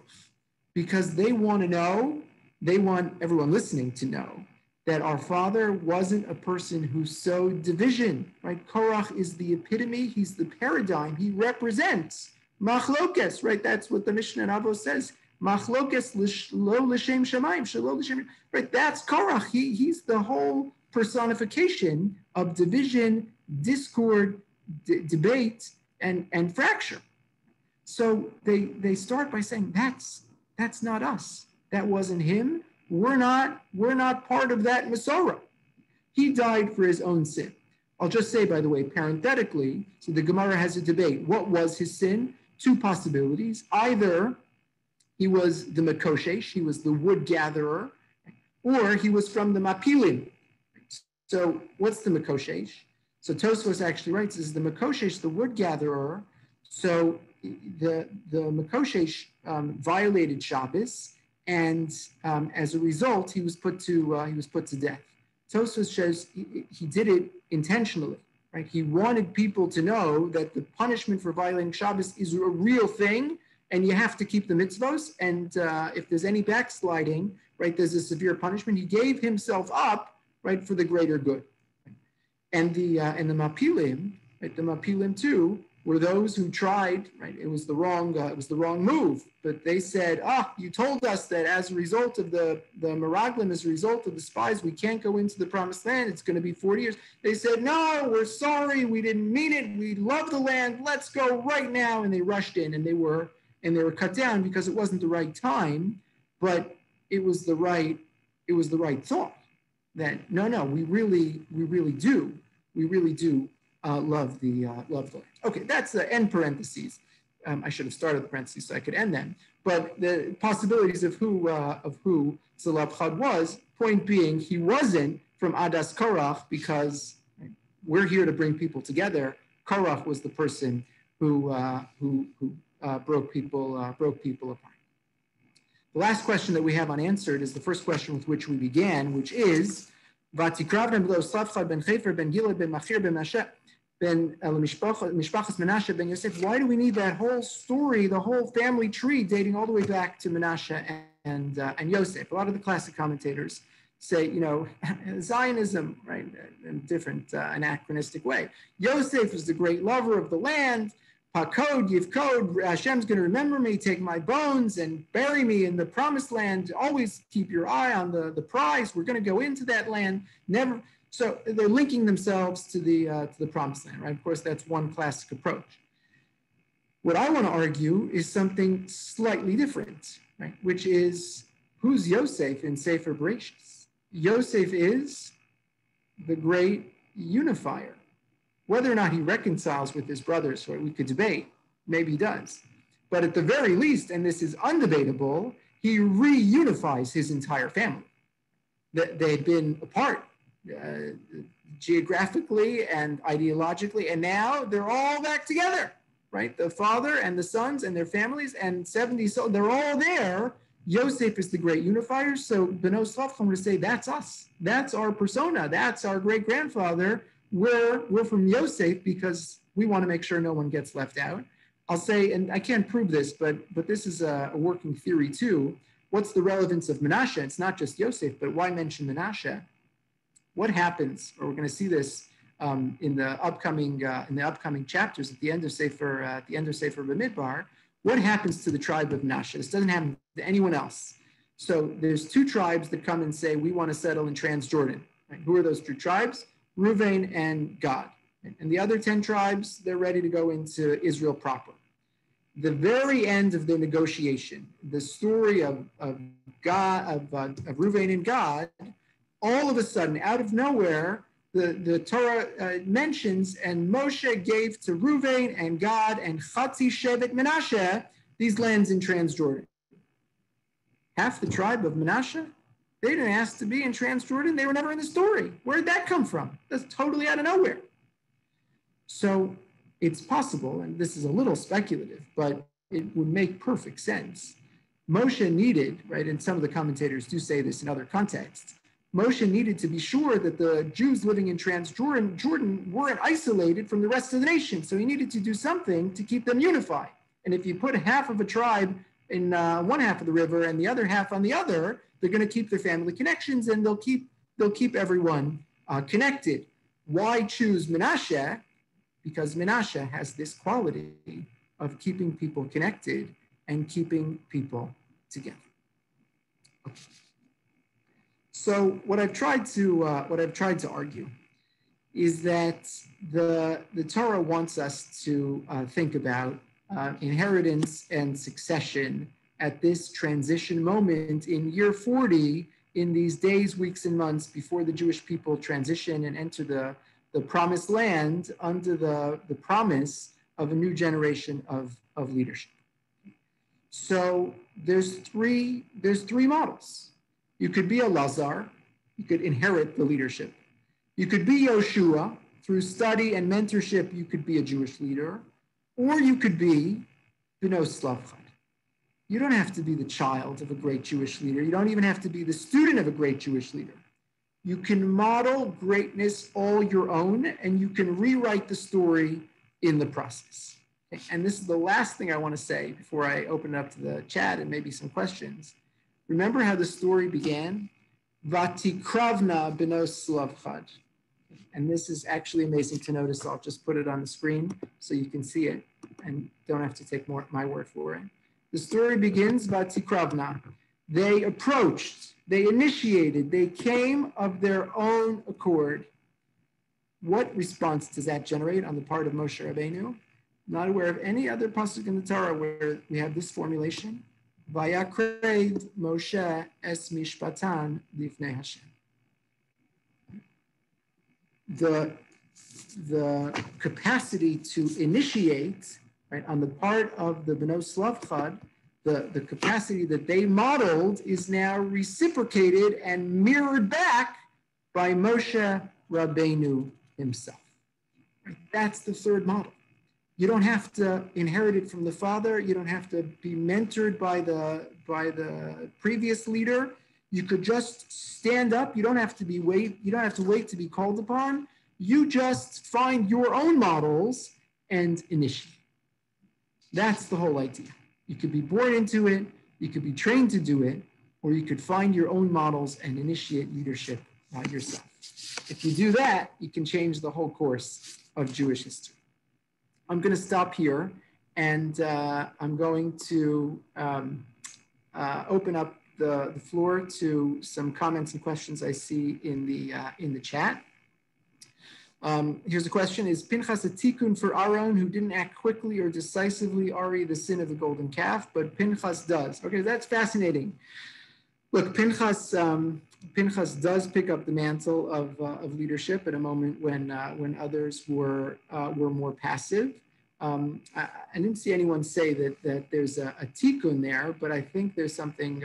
because they want to know, they want everyone listening to know that our father wasn't a person who sowed division, right? Korach is the epitome, he's the paradigm, he represents machlokes, right? That's what the Mishnah in Avos says, machlokes lo l'shem shamayim, shelo l'shem, right? That's Korach, he's the whole personification of division, discord, debate, and fracture. So they start by saying, that's not us, that wasn't him. We're not part of that Masorah. He died for his own sin. I'll just say, by the way, parenthetically, so the Gemara has a debate. What was his sin? Two possibilities. Either he was the Makoshesh, he was the wood gatherer, or he was from the Mapilim. So what's the Makoshesh? So Tosfos actually writes, this is the Makoshesh, the wood gatherer. So the Makoshesh violated Shabbos, and as a result, he was put to death. Tosfos says he did it intentionally, right? He wanted people to know that the punishment for violating Shabbos is a real thing, and you have to keep the mitzvos. And if there's any backsliding, right, there's a severe punishment. He gave himself up, right, for the greater good. And the Mapilim, right, the Mapilim too, were those who tried, right? It was the wrong move, but they said, you told us that as a result of the Meraglim, as a result of the spies, we can't go into the promised land. It's going to be 40 years. They said, no, we're sorry. We didn't mean it. We love the land. Let's go right now. And they rushed in, and they were cut down because it wasn't the right time, but it was the right thought that no, we really do love the land. Okay, that's the end parentheses. I should have started the parentheses so I could end them. But the possibilities of who Zelophehad was, point being, he wasn't from Adas Korach because we're here to bring people together. Korach was the person who broke people apart. The last question that we have unanswered is the first question with which we began, which is Vatikravna b'lo Zelophehad ben Chefer ben Gilad ben Machir ben Masheh ben Mishpachas Menashe ben Yosef. Why do we need that whole story, the whole family tree dating all the way back to Menashe and Yosef? A lot of the classic commentators say, Zionism, right, in a different anachronistic way. Yosef was the great lover of the land. Pakod, Yivkod, Hashem's going to remember me, take my bones and bury me in the promised land. Always keep your eye on the prize. We're going to go into that land. Never. So they're linking themselves to the promised land, right? Of course, that's one classic approach. What I want to argue is something slightly different, right? Which is, who's Yosef in Sefer Bereshis? Yosef is the great unifier. Whether or not he reconciles with his brothers, or we could debate, maybe he does. But at the very least, and this is undebatable, he reunifies his entire family. They had been apart geographically and ideologically, and now they're all back together, right? The father and the sons and their families and 70 souls, they're all there. Yosef is the great unifier. So Beno Zelophehad, I'm going to say, that's us. That's our persona. That's our great-grandfather. We're from Yosef because we want to make sure no one gets left out. I'll say, and I can't prove this, but this is a working theory too. What's the relevance of Menashe? It's not just Yosef, but why mention Menashe? What happens, or we're going to see this in the upcoming chapters at the end of Sefer Bamidbar. What happens to the tribe of Menashe? This doesn't happen to anyone else. So there's two tribes that come and say, we want to settle in Transjordan. Right? Who are those two tribes? Reuven and Gad. And the other 10 tribes, they're ready to go into Israel proper. The very end of the negotiation, the story of Reuven and Gad, all of a sudden, out of nowhere, the Torah mentions, and Moshe gave to Reuven and Gad and Chatzi Shevet Menashe these lands in Transjordan. Half the tribe of Menashe, they didn't ask to be in Transjordan. They were never in the story. Where did that come from? That's totally out of nowhere. So it's possible, and this is a little speculative, but it would make perfect sense. Moshe needed, right, and some of the commentators do say this in other contexts, Moshe needed to be sure that the Jews living in Transjordan weren't isolated from the rest of the nation. So he needed to do something to keep them unified. And if you put half of a tribe in one half of the river and the other half on the other, they're going to keep their family connections and they'll keep everyone connected. Why choose Menashe? Because Menashe has this quality of keeping people connected and keeping people together. Okay. So what I've tried to argue is that the Torah wants us to think about inheritance and succession at this transition moment in year 40, in these days, weeks, and months before the Jewish people transition and enter the promised land under the promise of a new generation of leadership. So there's three models. You could be a Lazar, you could inherit the leadership. You could be Yoshua, through study and mentorship, you could be a Jewish leader, or you could be Beno Zelophehad. You don't have to be the child of a great Jewish leader. You don't even have to be the student of a great Jewish leader. You can model greatness all your own, and you can rewrite the story in the process. And this is the last thing I want to say before I open it up to the chat and maybe some questions. Remember how the story began? Vatikravna Beno Zelophehad. And this is actually amazing to notice. I'll just put it on the screen so you can see it and don't have to take my word for it. The story begins, Vatikravna. They approached, they initiated, they came of their own accord. What response does that generate on the part of Moshe Rabbeinu? Not aware of any other pasuk in the Torah where we have this formulation. Vayakred Moshe es mishpatan lifnei Hashem. The the capacity to initiate, right, on the part of the Bnei Slavchad, the capacity that they modeled is now reciprocated and mirrored back by Moshe Rabbeinu himself. Right? That's the third model. You don't have to inherit it from the father. You don't have to be mentored by the previous leader. You could just stand up. You don't have to wait to be called upon. You just find your own models and initiate. That's the whole idea. You could be born into it, you could be trained to do it, or you could find your own models and initiate leadership yourself. If you do that, you can change the whole course of Jewish history. I'm going to stop here, and I'm going to open up the floor to some comments and questions I see in the chat. Here's a question: is Pinchas a tikkun for Aaron, who didn't act quickly or decisively, Ari, the sin of the golden calf, but Pinchas does? Okay, that's fascinating. Look, Pinchas does pick up the mantle of leadership at a moment when others were more passive. I didn't see anyone say that there's a tikkun there, but I think there's something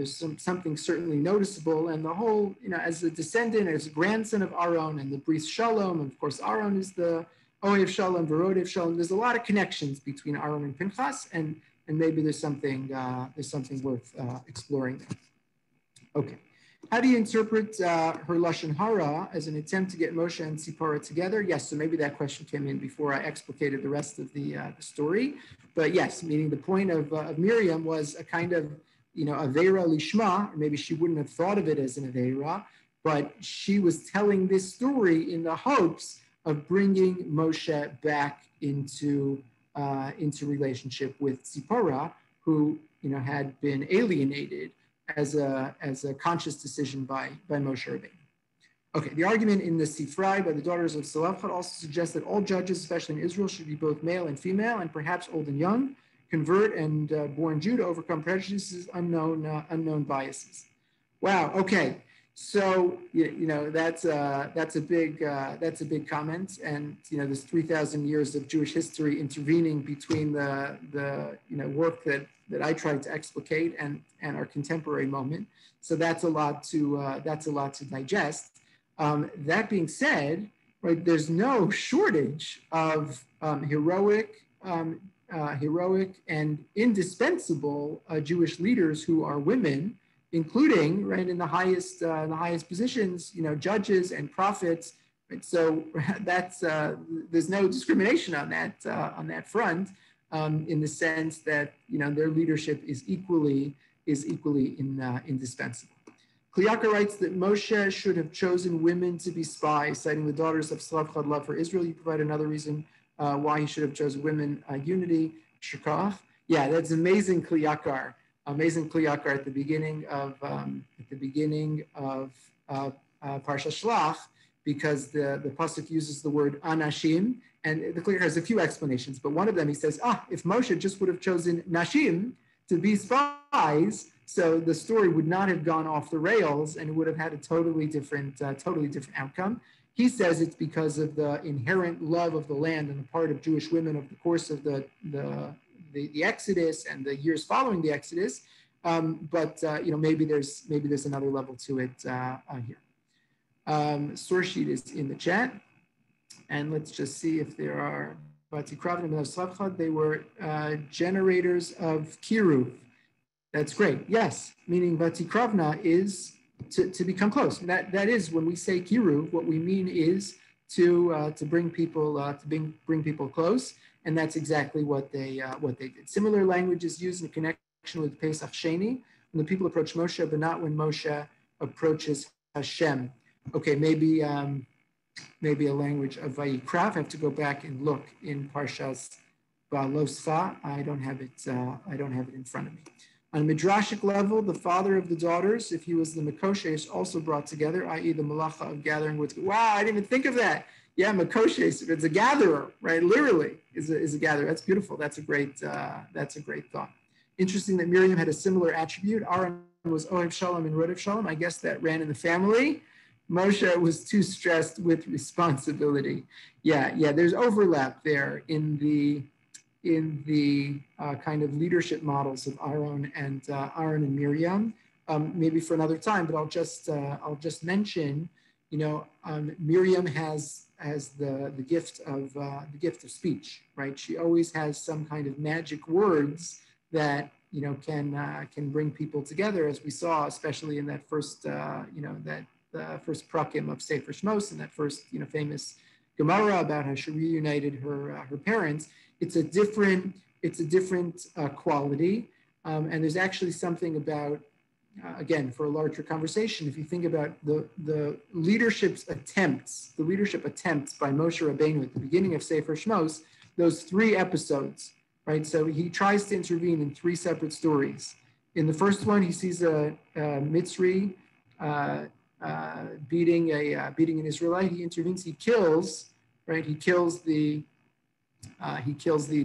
something certainly noticeable. And the whole, as a descendant, as a grandson of Aaron and the Bris Shalom, and of course Aaron is the Ohev Shalom, Verodev Shalom. There's a lot of connections between Aaron and Pinchas, and maybe there's something worth exploring there. Okay. How do you interpret her Lashon Hara as an attempt to get Moshe and Tzipora together? Yes, so maybe that question came in before I explicated the rest of the story. But yes, meaning the point of Miriam was a kind of, Aveira Lishma, or maybe she wouldn't have thought of it as an Aveira, but she was telling this story in the hopes of bringing Moshe back into relationship with Tzipora, who, had been alienated as a conscious decision by Moshe Rabbeinu. Okay, the argument in the Sifrai by the daughters of Salafchad also suggests that all judges, especially in Israel, should be both male and female, and perhaps old and young, convert and born Jew to overcome prejudices, unknown biases. Wow. Okay, so that's a big comment, and there's 3,000 years of Jewish history intervening between the work that I tried to explicate and our contemporary moment. So that's a lot to digest. That being said, right, there's no shortage of heroic and indispensable Jewish leaders who are women, including, right, in the highest positions, judges and prophets. Right? So that's there's no discrimination on that front. In the sense that their leadership is equally indispensable. Kliyaka writes that Moshe should have chosen women to be spies, citing the daughters of Slavchad love for Israel. You provide another reason why he should have chosen women, unity, shikach. Yeah, that's amazing Kliyakar. Amazing Kliyakar at the beginning of Parshat Shlach, because the pasuk uses the word anashim. And the Kliyakar has a few explanations, but one of them, he says, if Moshe just would have chosen Nashim to be spies, so the story would not have gone off the rails and it would have had a totally different outcome. He says it's because of the inherent love of the land on the part of Jewish women over the course of the Exodus and the years following the Exodus. But maybe there's another level to it here. Source sheet is in the chat. And let's just see if there are Vatikravna and Slavchad. They were generators of Kiruv. That's great. Yes, meaning Vatikravna is to become close. And that is, when we say Kiruv, what we mean is to bring people bring people close, and that's exactly what they did. Similar language is used in connection with Pesach Sheni, when the people approach Moshe, but not when Moshe approaches Hashem. Okay, maybe a language of Vayikra. I have to go back and look in Parshas Balosfa. I don't have it in front of me. On a midrashic level, the father of the daughters, if he was the Makoshes, also brought together, i.e. the malacha of gathering wood. Wow, I didn't even think of that. Yeah, Makoshes, it's a gatherer, right? Literally is a gatherer. That's beautiful. That's a great thought. Interesting that Miriam had a similar attribute. Aaron was Ohev Shalom and Rodev Shalom. I guess that ran in the family. Moshe was too stressed with responsibility. Yeah, there's overlap there in the kind of leadership models of Aaron and Miriam. Maybe for another time, but I'll just mention, Miriam has the gift of speech, right? She always has some kind of magic words that can bring people together, as we saw, especially in that first first prakim of Sefer Shmos, and that first famous Gemara about how she reunited her parents. It's a different quality, and there's actually something about, again, for a larger conversation, if you think about the leadership attempts by Moshe Rabbeinu at the beginning of Sefer Shmos, those 3 episodes, right? So he tries to intervene in 3 separate stories. In the first one, he sees a Mitzri beating an Israelite. He intervenes. He kills the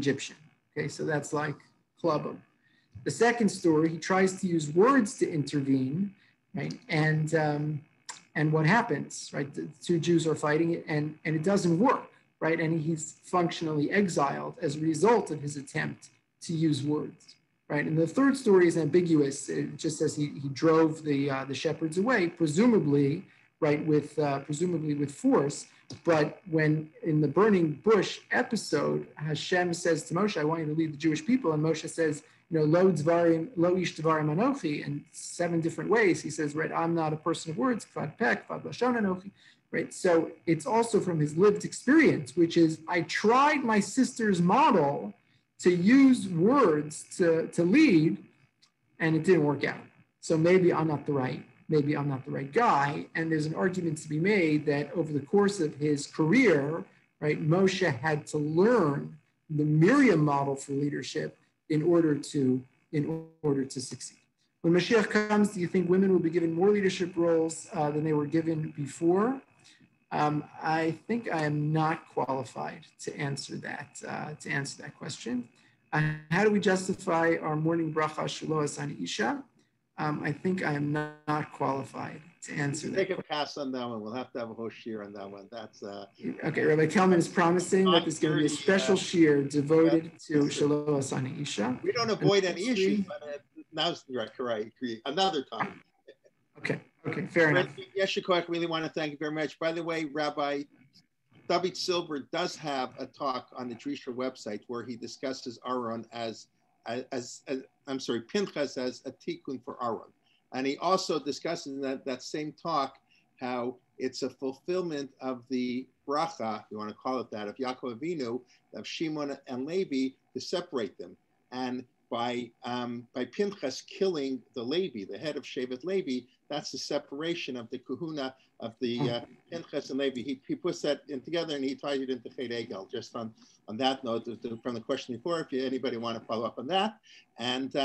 Egyptian. Okay, so that's like club him. The second story, he tries to use words to intervene, right? And what happens, right? The 2 Jews are fighting it, and it doesn't work, right? And he's functionally exiled as a result of his attempt to use words, right? And the third story is ambiguous. It just says he drove the shepherds away, presumably, right, with force. But when in the burning bush episode, Hashem says to Moshe, I want you to lead the Jewish people. And Moshe says, lo ish dvarim anochi, in 7 different ways. He says, right, I'm not a person of words, kvad peh, kvad lashon anochi, right? So it's also from his lived experience, which is, I tried my sister's model to use words to lead, and it didn't work out. So maybe I'm not the right guy. And there's an argument to be made that over the course of his career, right, Moshe had to learn the Miriam model for leadership in order to succeed. When Mashiach comes, do you think women will be given more leadership roles than they were given before? I think I am not qualified to answer that question. How do we justify our morning bracha Shelo Asani Isha? I think I am not qualified to answer that. Take a pass on that one. We'll have to have a whole shiur on that one. That's okay. Rabbi Kelman is promising that there's going to be a special shiur devoted to Shelo Asani Isha. We don't avoid any issues, but now's correct. Another time. Okay, fair enough. Yeshua, I really want to thank you very much. By the way, Rabbi David Silver does have a talk on the Drisha website where he discusses Aaron Pinchas as a tikkun for Aaron. And he also discusses in that same talk how it's a fulfillment of the bracha, if you want to call it that, of Yaakov Avinu, of Shimon and Levi, to separate them. And by Pinchas killing the Levi, the head of Shevet Levi, that's the separation of the kahuna of the Pinchas and Levi. He puts that in together and he ties it into Chet Egel. Just on that note, from the question before, if anybody want to follow up on that. And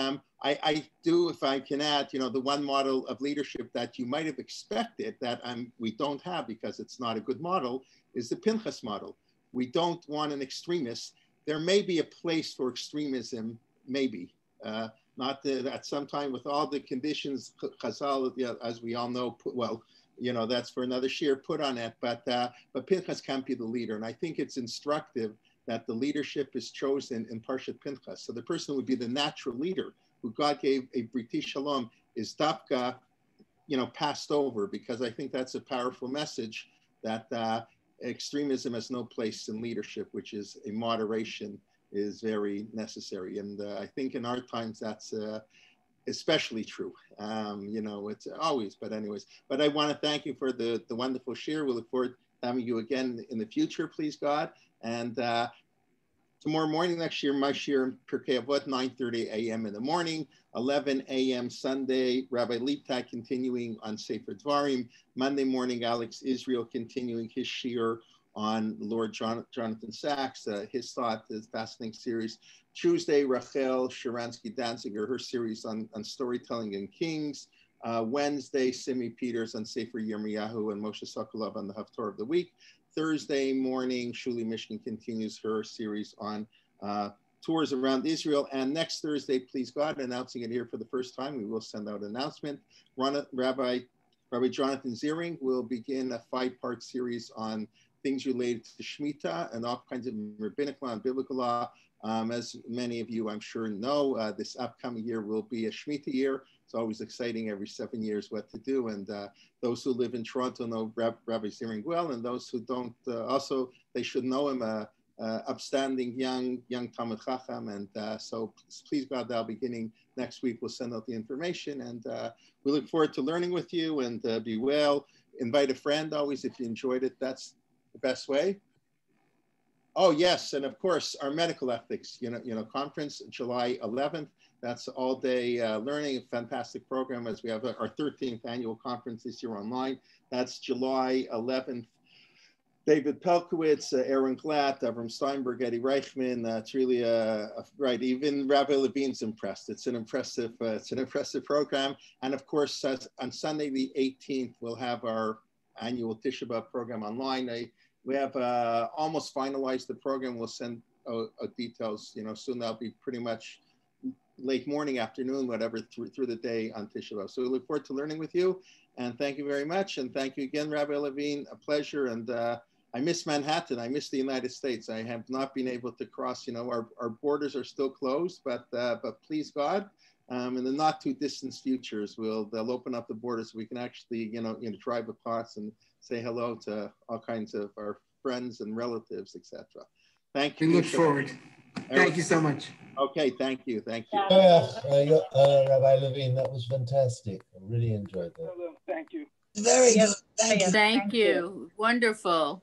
I do, if I can add, the one model of leadership that you might have expected that we don't have because it's not a good model is the Pinchas model. We don't want an extremist. There may be a place for extremism, maybe. Not at some time with all the conditions Chazal, as we all know, that's for another shiur put on it. But Pinchas can't be the leader, and I think it's instructive that the leadership is chosen in Parshat Pinchas. So the person who would be the natural leader, who God gave a Briti Shalom, is dafka, passed over, because I think that's a powerful message that extremism has no place in leadership, which is a moderation is very necessary. And I think in our times, that's especially true. It's always, but anyways. But I want to thank you for the wonderful shiur. We look forward to having you again in the future, please God. And tomorrow morning, next year, my shiur in Pirkei Avot, 9:30 a.m. in the morning, 11 a.m. Sunday, Rabbi Liebtag continuing on Sefer Dvarim. Monday morning, Alex Israel continuing his shiur on Lord Jonathan Sachs, his thought, his fascinating series. Tuesday, Rachel Sharansky-Danziger, her series on storytelling in Kings. Wednesday, Simi Peters on Sefer Yirmiyahu and Moshe Sokolow on the Haftorah of the Week. Thursday morning, Shuli Mishkin continues her series on tours around Israel. And next Thursday, please God, announcing it here for the first time, we will send out an announcement. Rabbi Rabbi Jonathan Ziering will begin a 5-part series on things related to Shemitah and all kinds of rabbinic law and biblical law. As many of you, I'm sure, know, this upcoming year will be a Shemitah year. It's always exciting every 7 years what to do. And those who live in Toronto know Rabbi Ziering well, and those who don't, also, they should know him, upstanding young Talmid Chacham. And so please God, that'll beginning next week. We'll send out the information, and we look forward to learning with you, and be well. Invite a friend always if you enjoyed it. That's the best way. Oh yes, and of course our medical ethics, conference, July 11th. That's all day learning, a fantastic program, as we have our 13th annual conference this year online. That's July 11th. David Pelkowitz, Aaron Glatt, Avram Steinberg, Eddie Reichman. It's really right. Even Rabbi Levine's impressed. It's an impressive program. And of course, on Sunday the 18th, we'll have our annual Tisha B'Av program online. We have almost finalized the program. We'll send details, soon. That'll be pretty much late morning, afternoon, whatever, through the day on Tisha B'Av. So we look forward to learning with you. And thank you very much. And thank you again, Rabbi Levine. A pleasure. And I miss Manhattan. I miss the United States. I have not been able to cross, our borders are still closed, but please God, in the not too distant futures, they'll open up the borders so we can actually, drive across and say hello to all kinds of our friends and relatives, etc. Thank you. We look forward. Thank you so much. Okay, thank you. Rabbi Levine, that was fantastic. I really enjoyed that. Thank you. Very good. Thank you. Wonderful.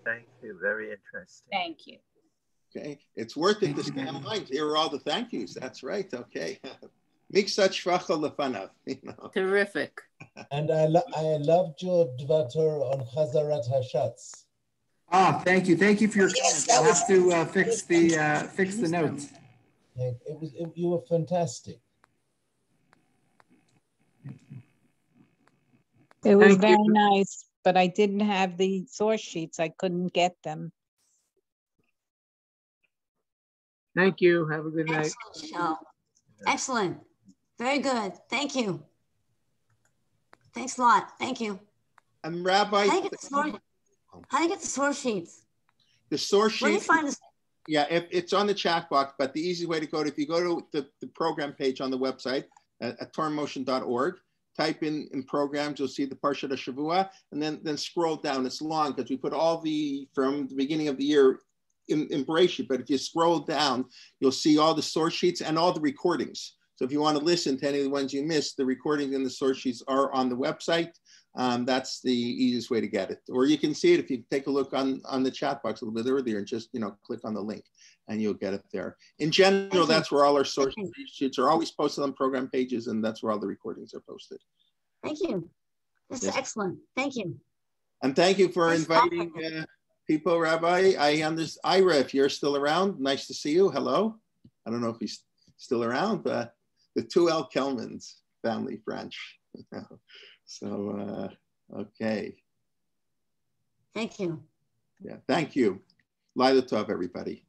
Thank you. Very interesting. Thank you. Okay, it's worth it to stay online. Here are all the thank yous. That's right. Okay. Miksat shvacha lefanav. Terrific. And I loved your Dvar Torah on Chazarat Hashatz. Ah, thank you. Thank you for your comments. I'll have to fix the notes. You were fantastic. It was very nice, but I didn't have the source sheets. I couldn't get them. Thank you. Have a good night. Excellent show. Excellent. Very good. Thank you. Thanks a lot. Thank you. And Rabbi, how do you get the source sheets? The source sheets. Where do you find this? Yeah, it's on the chat box, but the easy way to go, if you go to the program page on the website at torahmotion.org, type in programs, you'll see the Parshat Shavua, and then scroll down. It's long because we put all from the beginning of the year in Bereshit, but if you scroll down, you'll see all the source sheets and all the recordings. So if you want to listen to any of the ones you missed, the recordings and the source sheets are on the website. That's the easiest way to get it. Or you can see it if you take a look on the chat box a little bit earlier and just, click on the link and you'll get it there. In general, that's where all our source sheets are always posted on program pages, and that's where all the recordings are posted. Thank you. This is excellent. Thank you. And thank you for inviting people, Rabbi. Ira, if you're still around, nice to see you. Hello. I don't know if he's still around, but the 2L Kelmans family branch. So, okay. Thank you. Yeah, thank you. Laila Tov, everybody.